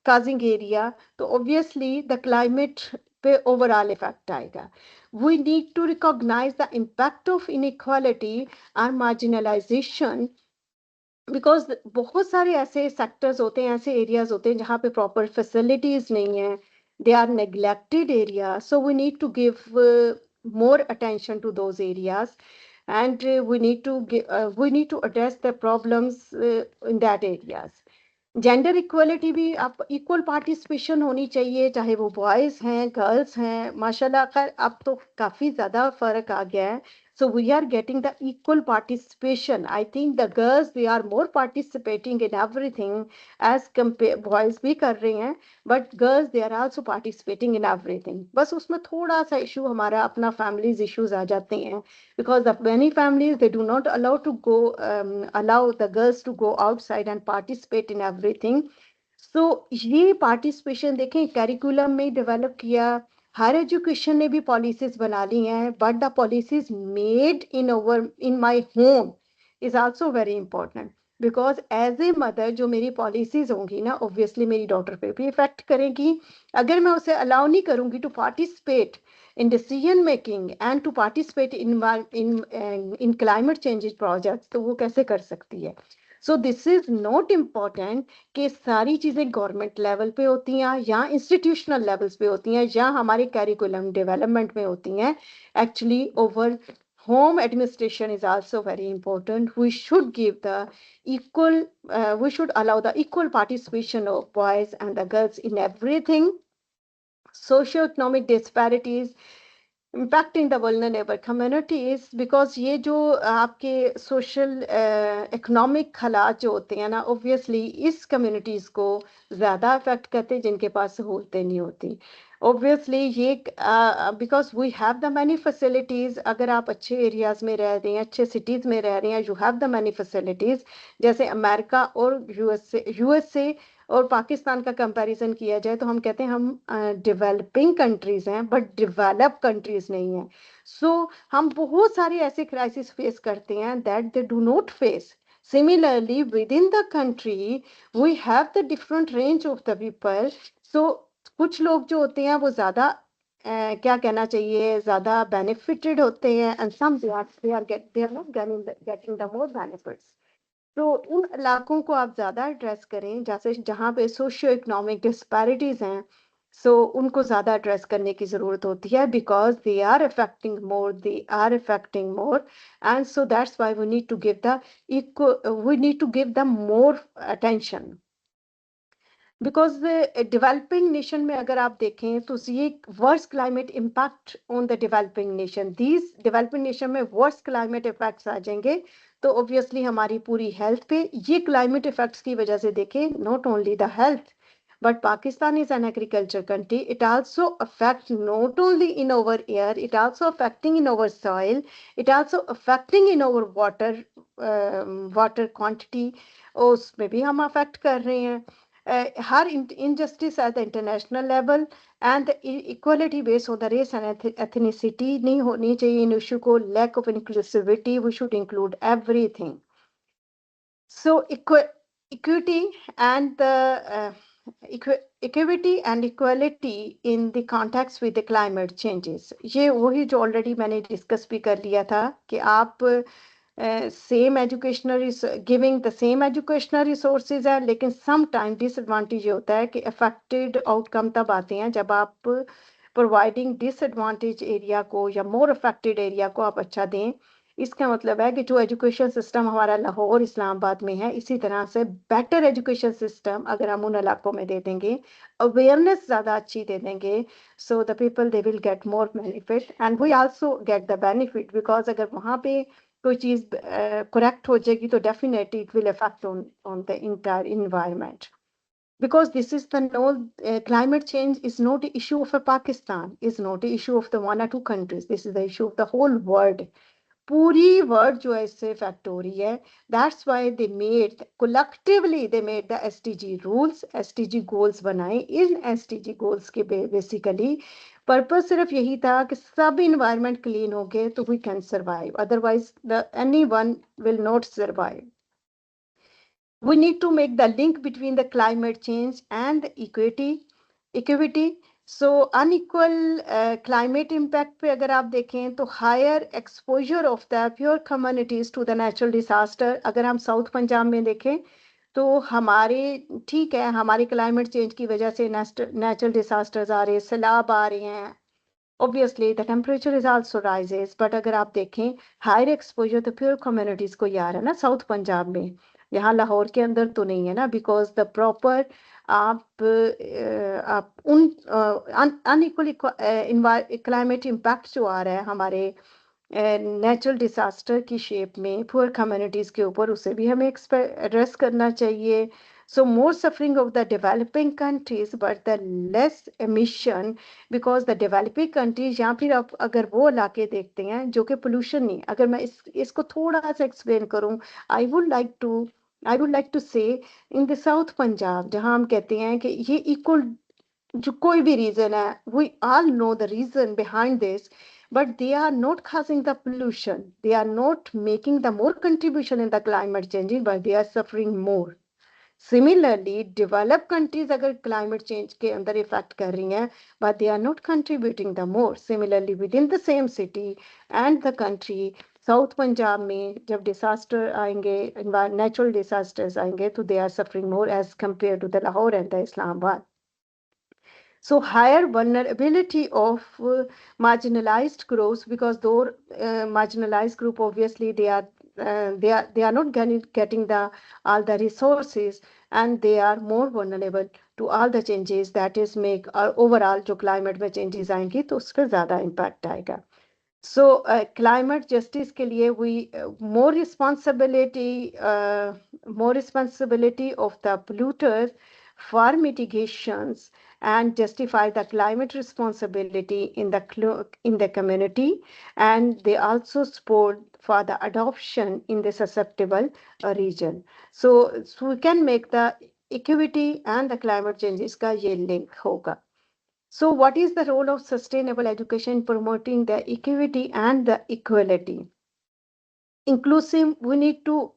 causing area तो obviously the climate पे ओवरऑल इफेक्ट आएगा. We need to recognise the impact of inequality और मार्जिनलाइजेशन बिकॉज बहुत सारे ऐसे सेक्टर्स होते हैं, ऐसे एरियाज होते हैं जहाँ पे प्रॉपर फैसिलिटीज नहीं है, they are neglected area, so we need to give more attention to those areas, and we need to address the problems in that areas. Gender equality भी, आप इक्वल पार्टिसिपेशन होनी चाहिए, चाहे वो बॉयज हैं girls हैं, माशाल्लाह खैर अब तो काफी ज्यादा फर्क आ गया है. So we are getting the equal participation. I think the girls they are more participating in everything as compare, boys भी कर रहे हैं, but girls they are also participating in everything. बस उसमें थोड़ा सा इशू हमारा अपना फैमिलीज इश्यूज आ जाते हैं, because of many families they do not allow the girls to go outside and participate in everything. So ये पार्टिसिपेशन देखें कैरिकुलम में डेवलप किया, हायर एजुकेशन ने भी पॉलिसीज बना ली हैं, but the policies made in my home is also very important. Because as a mother जो मेरी पॉलिसीज होंगी ना, ऑब्वियसली मेरी डॉटर पे भी इफेक्ट करेगी. अगर मैं उसे अलाउ नहीं करूंगी to participate in decision making and to participate in climate change projects, तो वो कैसे कर सकती है. So this is not important कि सारी चीजें गवर्नमेंट लेवल पे होती हैं या इंस्टीट्यूशनल लेवल्स पे होती हैं या हमारे कैरिकुलम डेवलपमेंट में होती हैं. Actually over home administration is also very important. We should give the we should allow the equal participation of boys and the girls in everything. Socioeconomic disparities impacting the vulnerable communities, because ये जो आपके social economic हालात जो होते हैं ना, obviously इस communities को ज़्यादा अफेक्ट करते हैं जिनके पास सहूलतें नहीं होती. ऑब्वियसली ये because we have the many facilities. अगर आप अच्छे एरियाज में रह रहे हैं, अच्छे सिटीज़ में रह रहे हैं, you have the many facilities. जैसे अमेरिका और यूएसए और पाकिस्तान का कंपैरिजन किया जाए तो हम कहते हैं हम डेवलपिंग कंट्रीज हैं, बट डेवलप कंट्रीज नहीं हैं. सो हम बहुत सारे ऐसे क्राइसिस फेस करते हैं that they do not face. Similarly within the country we have the different range of the people. So कुछ लोग जो होते हैं वो ज्यादा क्या कहना चाहिए, ज्यादा बेनिफिटेड होते हैं, and some they are not getting the more benefits. तो उन इलाकों को आप ज्यादा एड्रेस करें जैसे जहाँ पे सोशियो इकोनॉमिक डिस्पैरिटीज हैं. सो उनको ज्यादा एड्रेस करने की जरूरत होती है, because they are affecting more. And so that's why we need to give the more attention. Because developing nation में अगर आप देखें तो ये worse climate impact on the developing nation, these developing nation में वर्स क्लाइमेट इफेक्ट्स आ जाएंगे. तो ऑब्वियसली हमारी पूरी हेल्थ पे ये क्लाइमेट इफेक्ट्स की वजह से देखें, not only the health, but Pakistan is an agriculture country. It also affects not only in our air, it also affecting in our soil, it also affecting in our water quantity. उसमें भी हम affect कर रहे हैं. हर injustice at the international level and the equality based on the race and ethnicity नहीं होनी चाहिए इन issue को. lack of inclusivity, we should include everything. So equity and the equity and equality in the context with the climate changes, ये वही जो already मैंने discuss भी कर लिया था कि आप same educational giving the same educational resources है, लेकिन सम टाइम डिसएडवांटेज ये होता है कि अफेक्टेड आउटकम तब आते हैं जब आप प्रोवाइडिंग डिसएडवांटेज एरिया को या मोर अफेक्टेड एरिया को आप अच्छा दें. इसका मतलब है कि जो एजुकेशन सिस्टम हमारा लाहौर इस्लामाबाद में है, इसी तरह से बेटर एजुकेशन सिस्टम अगर हम उन इलाकों में दे देंगे, अवेयरनेस ज़्यादा अच्छी दे देंगे, so the people they will get more benefit and we also get the benefit. Because अगर वहाँ पे कोई चीज़ करेक्ट हो जाएगी तो definitely it will affect on the entire environment. Because this is the no climate change is not the issue of a Pakistan, is not the issue of the one or two countries, this is the issue of the whole world. पूरी world जो है इससे effect हो रही है. That's why they made collectively they made the SDG rules, SDG goals बनाए. इन SDG goals के basically purpose सिर्फ यही था कि सब इन्वायरमेंट क्लीन हो गए तो we can survive, otherwise the anyone will not survive. We need to make the link between the climate change and the equity. So unequal climate impact पे अगर आप देखें तो higher exposure of the poor communities to the natural disaster, अगर हम south Punjab में देखें तो हमारे, ठीक है, हमारे क्लाइमेट चेंज की वजह से नेचुरल डिसास्टर्स आ रहे हैं, सैलाब आ रहे हैं, obviously the temperature is also rises, but अगर आप देखें हायर एक्सपोजर तो प्योर कम्युनिटीज को ही आ रहा है ना साउथ पंजाब में, यहाँ लाहौर के अंदर तो नहीं है ना, बिकॉज द प्रॉपर आप उन अनइक्वल क्लाइमेट इम्पैक्ट जो आ रहा है हमारे नेचुरल डिसास्टर की शेप में पुअर कम्युनिटीज के ऊपर, उसे भी हमें एड्रेस करना चाहिए. So more suffering of the developing countries but the less emission, because the developing countries, या फिर आप अगर वो इलाके देखते हैं जो कि पोल्यूशन नहीं, अगर मैं इसको थोड़ा सा एक्सप्लेन करूं, I would like to I would like to say in the south Punjab, जहां हम कहते हैं कि ये इक्वल, जो कोई भी रीजन है, we all know the reason behind this, but they are not causing the pollution, they are not making the more contribution in the climate changing, but they are suffering more. Similarly, developed countries अगर climate change के अंदर effect कर रही हैं, but they are not contributing the more. Similarly, within the same city and the country, south Punjab में जब disaster आएंगे, natural disasters आएंगे, तो they are suffering more as compare to the Lahore and the Islamabad. So higher vulnerability of marginalized groups, because those marginalized group, obviously they are not getting the all the resources, and they are more vulnerable to all the changes that is make overall जो climate में changes आएंगी तो उस पर ज़्यादा impact आएगा. So climate justice के लिए we more responsibility of the polluters for mitigations, and justify the climate responsibility in the community, and they also support for the adoption in the susceptible region. So we can make the equity and the climate changes का ये link होगा. So what is the role of sustainable education in promoting the equity and the equality? Inclusive, we need to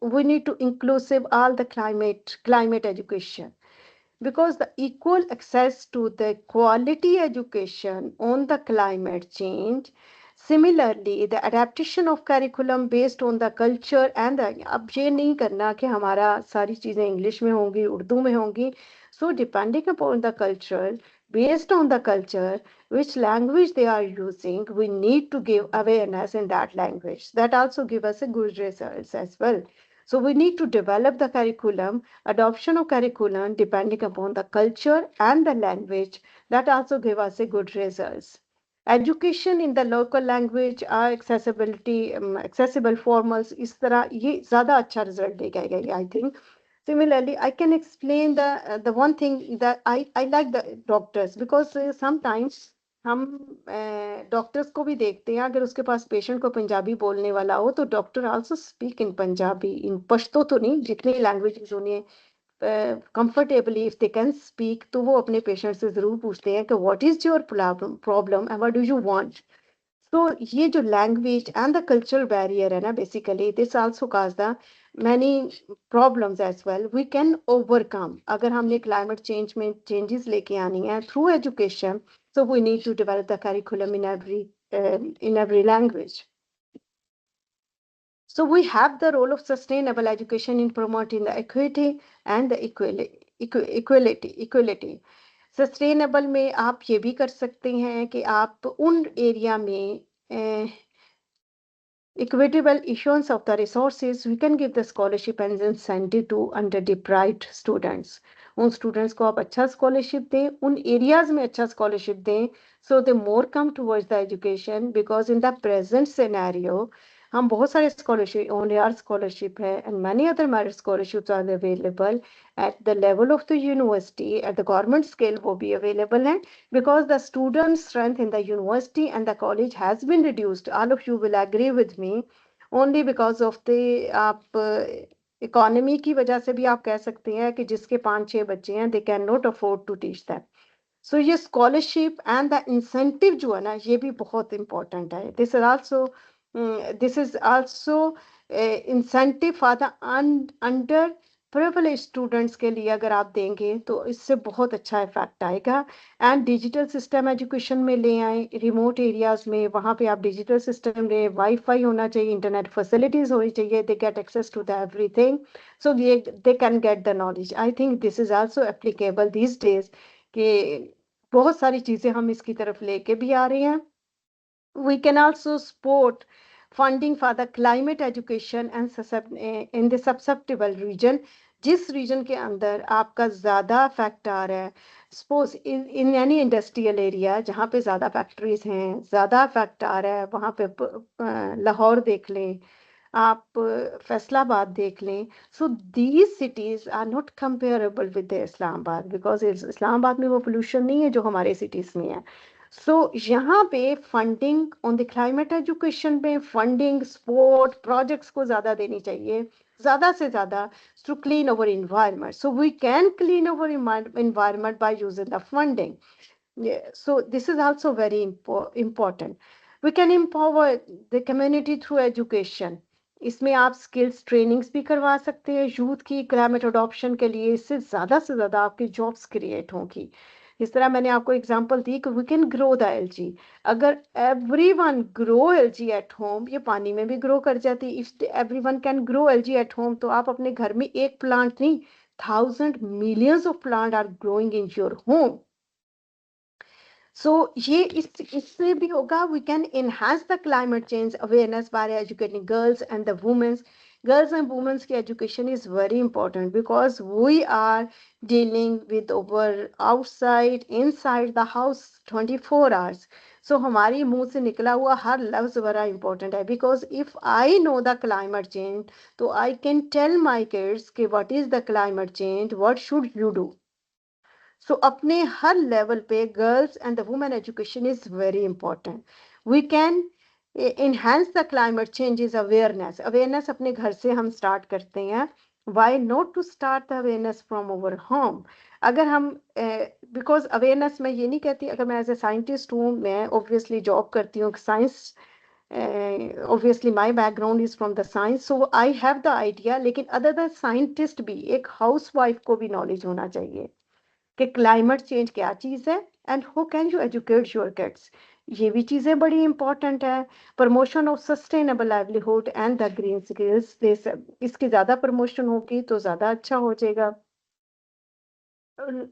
inclusive all the climate education, because the equal access to the quality education on the climate change. Similarly, the adaptation of curriculum based on the culture and the, अब ये नहीं करना कि हमारा सारी चीज़ें English में होंगी, उर्दू में होंगी. So depending upon the culture, based on the culture, which language they are using, we need to give awareness in that language. That also give us a good results as well. So we need to develop the curriculum, adoption of curriculum depending upon the culture and the language. That also give us a good results. Education in the local language or accessible formals, इस तरह ये ज़्यादा अच्छा result देगा, I think. Similarly, I can explain the one thing that I like the doctors, because sometimes हम doctors को भी देखते हैं, अगर उसके पास पेशेंट को पंजाबी बोलने वाला हो तो doctor also speak in Punjabi, in Pashto तो नहीं, जितनी लैंग्वेजेस उन्हें comfortably if they can speak, तो वो अपने पेशेंट से ज़रूर पूछते हैं कि what is your problem and what do you want. तो ये जो language and the cultural barrier है ना, basically this also cause the many problems as well. We can overcome अगर हमने क्लाइमेट चेंज में चेंजेस लेके आनी है through education. So we need to develop the curriculum in every language. So we have the role of sustainable education in promoting the equity and the equality. Sustainable में आप ये भी कर सकते हैं कि आप उन एरिया में equitable issuance of the resources, we can give the scholarship and incentive to underdeprived students. उन स्टूडेंट्स को आप अच्छा स्कॉलरशिप दें, उन एरियाज में अच्छा स्कॉलरशिप दें, so they more come towards the education. Because in the present scenario हम बहुत सारे स्कॉलरशिप, ONR स्कॉलरशिप है and many other merit scholarships are available at the level of the university, at the government scale वो भी available हैं, because the student strength in the university and the college has been reduced. All of you will agree with me, only because of the आप economy की वजह से भी आप कह सकते हैं कि जिसके 5-6 बच्चे हैं, they can not afford to teach them. So ये स्कॉलरशिप एंड द इंसेंटिव जो है ना, ये भी बहुत इंपॉर्टेंट है. This is also incentive for the under privilege students के लिए अगर आप देंगे तो इससे बहुत अच्छा इफेक्ट आएगा। एंड डिजिटल सिस्टम एजुकेशन में ले आए, रिमोट एरियाज में वहाँ पे आप डिजिटल सिस्टम ले, वाईफाई होना चाहिए, इंटरनेट फैसिलिटीज होनी चाहिए, they get access to the everything, so they can get the knowledge. I think this is also applicable these days कि बहुत सारी चीजें हम इसकी तरफ लेके भी आ रहे हैं। We can also support funding for the climate education and in the susceptible region, जिस रीजन के अंदर आपका ज्यादा इफेक्ट आ रहा है, suppose in any industrial area जहाँ पे ज्यादा फैक्ट्रीज हैं, ज्यादा इफेक्ट आ रहा है, वहाँ पे लाहौर देख लें आप, फैसलाबाद देख लें। So these cities are not comparable with Islamabad, because Islamabad में वो पोल्यूशन नहीं है जो हमारे सिटीज में है। सो यहाँ पे funding on the climate education में फंडिंग सपोर्ट प्रोजेक्ट्स को ज्यादा देनी चाहिए, ज्यादा से ज्यादा, to clean our environment, so we can clean our environment by using the funding. Yeah, so this is also very important. We can empower the community through education. इसमें आप skills trainings भी करवा सकते हैं यूथ की climate adoption के लिए, इससे से ज्यादा आपकी जॉब्स क्रिएट होंगी। इस तरह मैंने आपको एग्जांपल दी कि we can grow the algae. अगर everyone grow algae at home, ये पानी में भी ग्रो कर जाती। If everyone can grow algae at home, तो आप अपने घर में एक प्लांट नहीं, 1000 millions of plants are growing in your home. सो ये इससे भी होगा। We can enhance the climate change awareness by educating girls and the women's. Girls and women's की education is very important because we are dealing with over outside inside the house 24 hours। So हमारी मुंह से निकला हुआ हर लफ्ज बड़ा important है, because if I know the climate change, तो I can tell my kids कि what is the climate change, what should you do. So अपने हर लेवल पे girls and the women education is very important. We can enhance the climate change is awareness। Awareness अपने घर से हम start करते हैं। Why not to start the awareness from our home. अगर हम बिकॉज अवेयरनेस मैं ये नहीं कहती, अगर मैं एज ए साइंटिस्ट हूँ, मैं ऑब्वियसली जॉब करती हूँ science, obviously my background is from the science, so I have the idea, लेकिन अदर द साइंटिस्ट भी, एक हाउसवाइफ को भी नॉलेज होना चाहिए कि क्लाइमेट चेंज क्या चीज है and how can you educate your kids. ये भी चीजें बड़ी इंपॉर्टेंट है। Promotion of sustainable livelihood and the green skills, इसकी ज्यादा प्रमोशन होगी तो ज्यादा अच्छा हो जाएगा।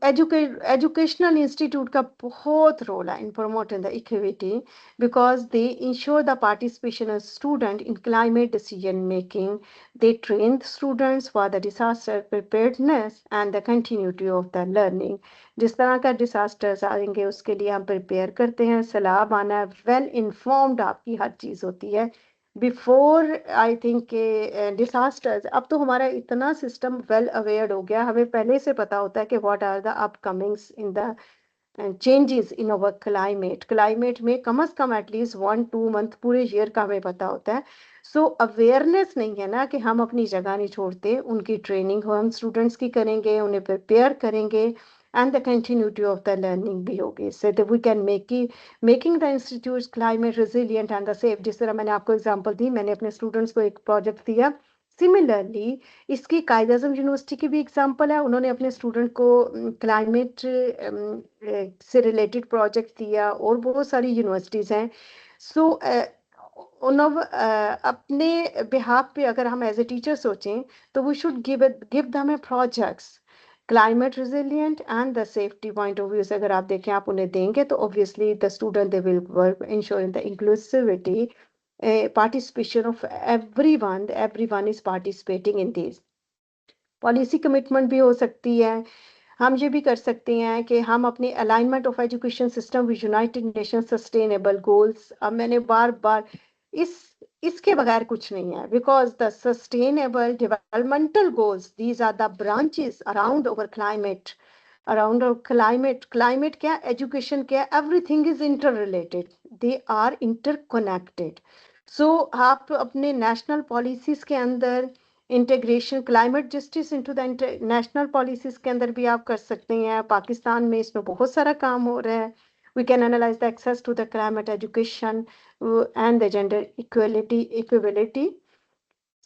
एजुकेशनल इंस्टीट्यूट का बहुत रोल है इन promoting the equity, because they ensure the participation of student in climate decision making. They train students for the disaster preparedness and the continuity of the learning. जिस तरह का डिसास्टर्स आएंगे उसके लिए हम प्रिपेयर करते हैं, सलाह आना, वेल इन्फॉर्म्ड आपकी हर चीज होती है बिफोर आई थिंक के डिसास्टर्स। अब तो हमारा इतना सिस्टम वेल अवेयर हो गया, हमें पहले से पता होता है कि what are the upcomings in the changes in our climate. Climate में कम अज कम एटलीस्ट 1-2 मंथ पूरे ईयर का हमें पता होता है। सो अवेयरनेस नहीं है ना कि हम अपनी जगह नहीं छोड़ते, उनकी ट्रेनिंग हम स्टूडेंट्स की करेंगे, उन्हें प्रिपेयर करेंगे and the continuity of the learning भी होगी, so that we can making the institute climate resilient and the safe. जिस तरह मैंने आपको एग्जांपल दी, मैंने अपने स्टूडेंट्स को एक प्रोजेक्ट दिया, सिमिलरली इसकी कायद अजम यूनिवर्सिटी की भी एग्जांपल है। उन्होंने अपने स्टूडेंट को क्लाइमेट से रिलेटेड प्रोजेक्ट दिया, और बहुत सारी यूनिवर्सिटीज हैं। सो अपने बिहाफ पे अगर हम एज ए टीचर सोचें, तो we should give them a projects climate resilient and the safety point of view से। अगर आप देखें, आप उन्हें देंगे तो obviously the student they will work ensuring the inclusivity, participation of everyone is participating in this। Policy commitment भी हो सकती है। हम ये भी कर सकते हैं कि हम अपने alignment of education system with United nation sustainable goals. अब मैंने बार बार इस इसके बगैर कुछ नहीं है, because the sustainable developmental goals, these are the branches around our climate, around our climate. Climate क्या, एजुकेशन क्या, everything is inter related, they are interconnected. So आप अपने नेशनल पॉलिसीज के अंदर integration climate justice into the national policies के अंदर भी आप कर सकते हैं। पाकिस्तान में इसमें बहुत सारा काम हो रहा है। We can analyse the access to the climate education and the gender equality equability.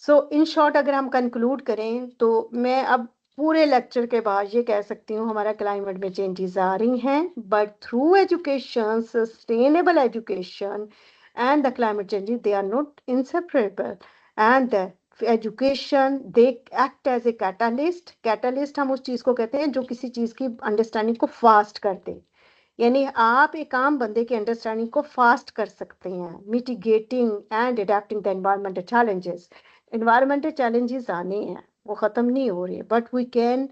So in short अगर हम कंक्लूड करें तो मैं अब पूरे लेक्चर के बाद ये कह सकती हूँ हमारा क्लाइमेट में चेंजेस आ रही हैं, but through education, sustainable education and the climate changes, they are not inseparable, and the education they act as a catalyst हम उस चीज को कहते हैं जो किसी चीज की अंडरस्टैंडिंग को फास्ट कर दे। यानी आप एक आम बंदे की अंडरस्टैंडिंग को फास्ट कर सकते हैं। Mitigating and adapting the environmental challenges, environmental challenges आने हैं, वो ख़त्म नहीं हो रहे, but we can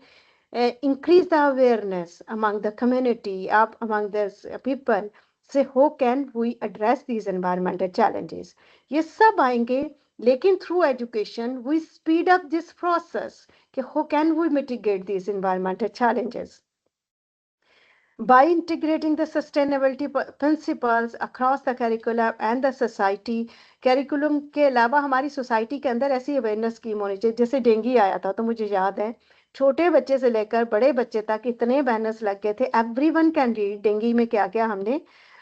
increase the awareness among the community, up among the people, say how can we address these environmental challenges। ये सब आएंगे, लेकिन through education we speed up this process कि how can we mitigate these environmental challenges by integrating the sustainability principles across the curriculum and the society। curriculum के अलावा हमारी society के अंदर ऐसी अवेयरनेस स्कीम होनी चाहिए। जैसे डेंगू आया था तो मुझे याद है छोटे बच्चे से लेकर बड़े बच्चे तक इतने बैनर्स लग गए थे, एवरीवन कैन रीड डेंगू में क्या क्या हमने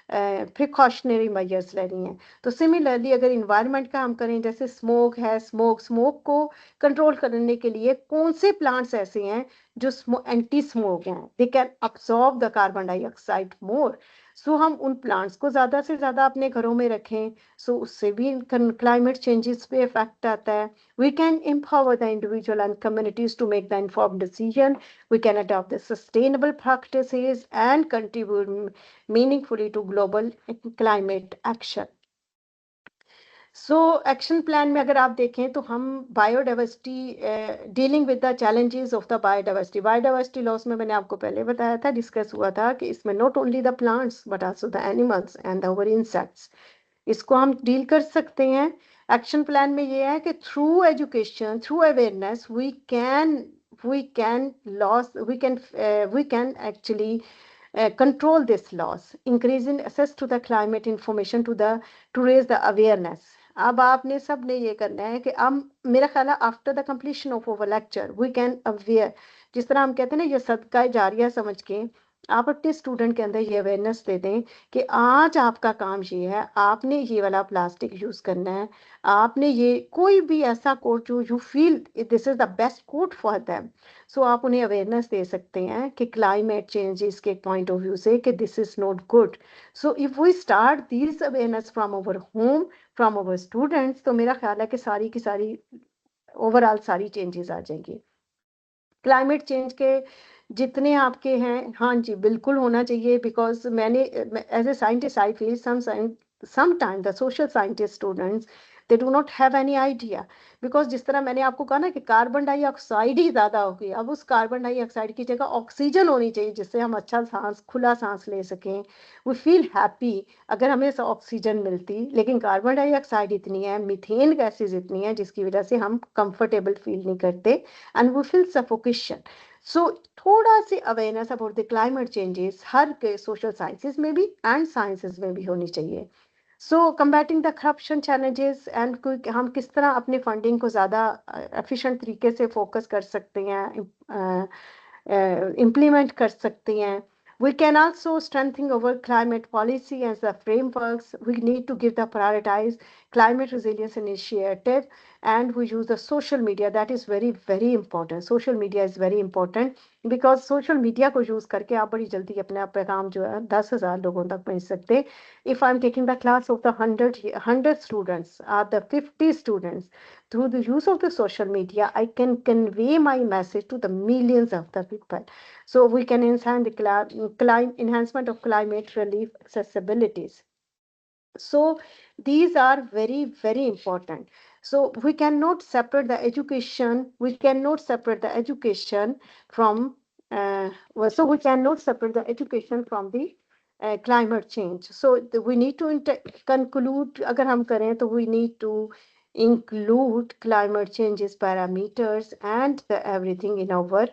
प्रिकॉशनरी मेजर्स लेनी है। तो सिमिलरली अगर इन्वायरमेंट का हम करें, जैसे स्मोक है, स्मोक को कंट्रोल करने के लिए कौन से प्लांट्स ऐसे हैं जो एंटी स्मोक हैं, they can absorb the carbon dioxide more. So हम उन प्लांट्स को ज़्यादा से ज़्यादा अपने घरों में रखें, सो उससे भी क्लाइमेट चेंजेस पे इफेक्ट आता है। We can empower the individual and communities to make the informed decision। we can adopt the sustainable practices and contribute meaningfully to global climate action। So action plan में अगर आप देखें तो हम biodiversity, dealing with the challenges of the biodiversity loss में मैंने आपको पहले बताया था, डिस्कस हुआ था कि इसमें not only the plants but also the animals and the insects, इसको हम डील कर सकते हैं। एक्शन प्लान में ये है कि through education, through awareness we can actually control this loss, increasing access to the climate information to raise the awareness। अब आपने सब ने ये करना है कि अब मेरा ख्याल है after the completion of over lecture we can aware, जिस तरह हम कहते हैं ना ये सदका जारिया समझ के आप अपने स्टूडेंट के अंदर ये अवेयरनेस दे दें कि आज आपका काम ये है, आपने ये वाला प्लास्टिक यूज करना है, आपने ये कोई भी ऐसा कोट जो you feel this is the best quote for them. So आप उन्हें अवेयरनेस दे सकते हैं कि क्लाइमेट चेंजेस के पॉइंट ऑफ व्यू से कि this is not good. So if we start this awareness from our home, from our students, तो मेरा ख्याल है कि सारी की सारी ओवरऑल सारी चेंजेस आ जाएंगी। क्लाइमेट चेंज के जितने आपके हैं, हाँ जी बिल्कुल होना चाहिए, बिकॉज मैंने as a scientist I feel sometime the social scientist students they do not have any idea. Because जिस तरह मैंने आपको कहा ना कि कार्बन डाइऑक्साइड ही ज़्यादा होगी, अब उस कार्बन डाइऑक्साइड की जगह ऑक्सीजन होनी चाहिए जिससे हम अच्छा सांस, खुला सांस ले सकें, वी फील हैप्पी अगर हमें ऑक्सीजन मिलती। लेकिन कार्बन डाइऑक्साइड इतनी है, मीथेन गैसेज इतनी है जिसकी वजह से हम कंफर्टेबल फील नहीं करते and we feel suffocation. So थोड़ा सी awareness about the climate changes हर के सोशल साइंसेज में भी एंड साइंसेज में भी होनी चाहिए। So combating the corruption challenges and हम किस तरह अपने फंडिंग को ज़्यादा एफिशिएंट तरीके से फोकस कर सकते हैं, इम्प्लीमेंट कर सकते हैं। We can also strengthen our climate policy as the frameworks. We need to give the prioritize climate resilience initiative, and we use the social media. That is very very important। Social media is very important because social media को use करके आप बड़ी जल्दी अपने आप पैगाम जो है 10,000 लोगों तक पहुंच सकते। If I'm taking the class of the 100 students or the 50 students, through the use of the social media, I can convey my message to the millions of the people। So we can enhance the enhancement of climate relief accessibilities। So these are very very important। So we cannot separate the education, we cannot separate the education from so we cannot separate the education from the climate change। So we need to conclude, अगर हम करें तो we need to include climate changes parameters and the everything in our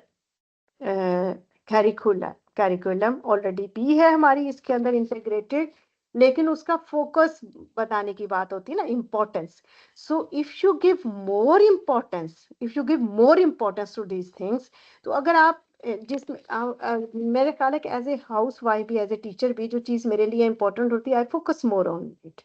curriculum already भी है हमारी इसके अंदर integrated, लेकिन उसका फोकस बताने की बात होती है ना, importance. So if you give more importance, if you give more importance to these things, तो अगर आप मेरे ख्याल है कि एज ए हाउस वाइफ भी, एज ए टीचर भी, जो चीज़ मेरे लिए इंपॉर्टेंट होती है I focus more on it.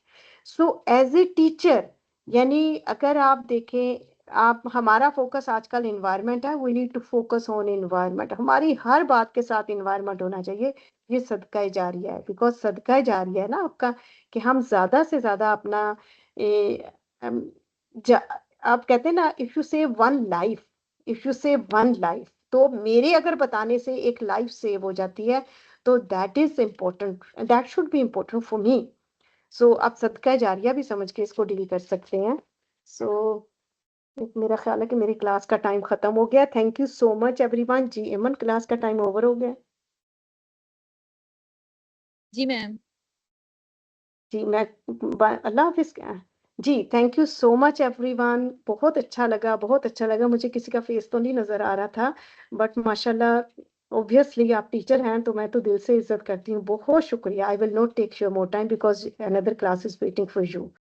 So as a teacher, यानी अगर आप देखें आप हमारा फोकस आजकल इन्वायरमेंट है, we need to focus on environment, हमारी हर बात के साथ इन्वायरमेंट होना चाहिए। ये सदका जारिया है, बिकॉज सदका जारिया है ना आपका, कि हम ज्यादा से ज्यादा अपना ए, अम, जा, आप कहते हैं ना, if you save one life, if you save one life, तो मेरे अगर बताने से एक लाइफ सेव हो जाती है, तो that is important, that should be important for me. So आप सदका जारिया भी समझ के इसको डील कर सकते हैं। सो मेरा ख्याल है कि मेरी क्लास का टाइम खत्म हो गया। Thank you so much everyone. जी एमन, क्लास का टाइम ओवर हो गया। जी मैम। जी मैं अल्लाह हाफिज। जी thank you so much everyone. बहुत अच्छा लगा, बहुत अच्छा लगा। मुझे किसी का फेस तो नहीं नजर आ रहा था, बट माशाल्लाह ऑब्वियसली आप टीचर हैं तो मैं तो दिल से इज्जत करती हूँ। बहुत शुक्रिया। I will not take your more time because another class is waiting for you.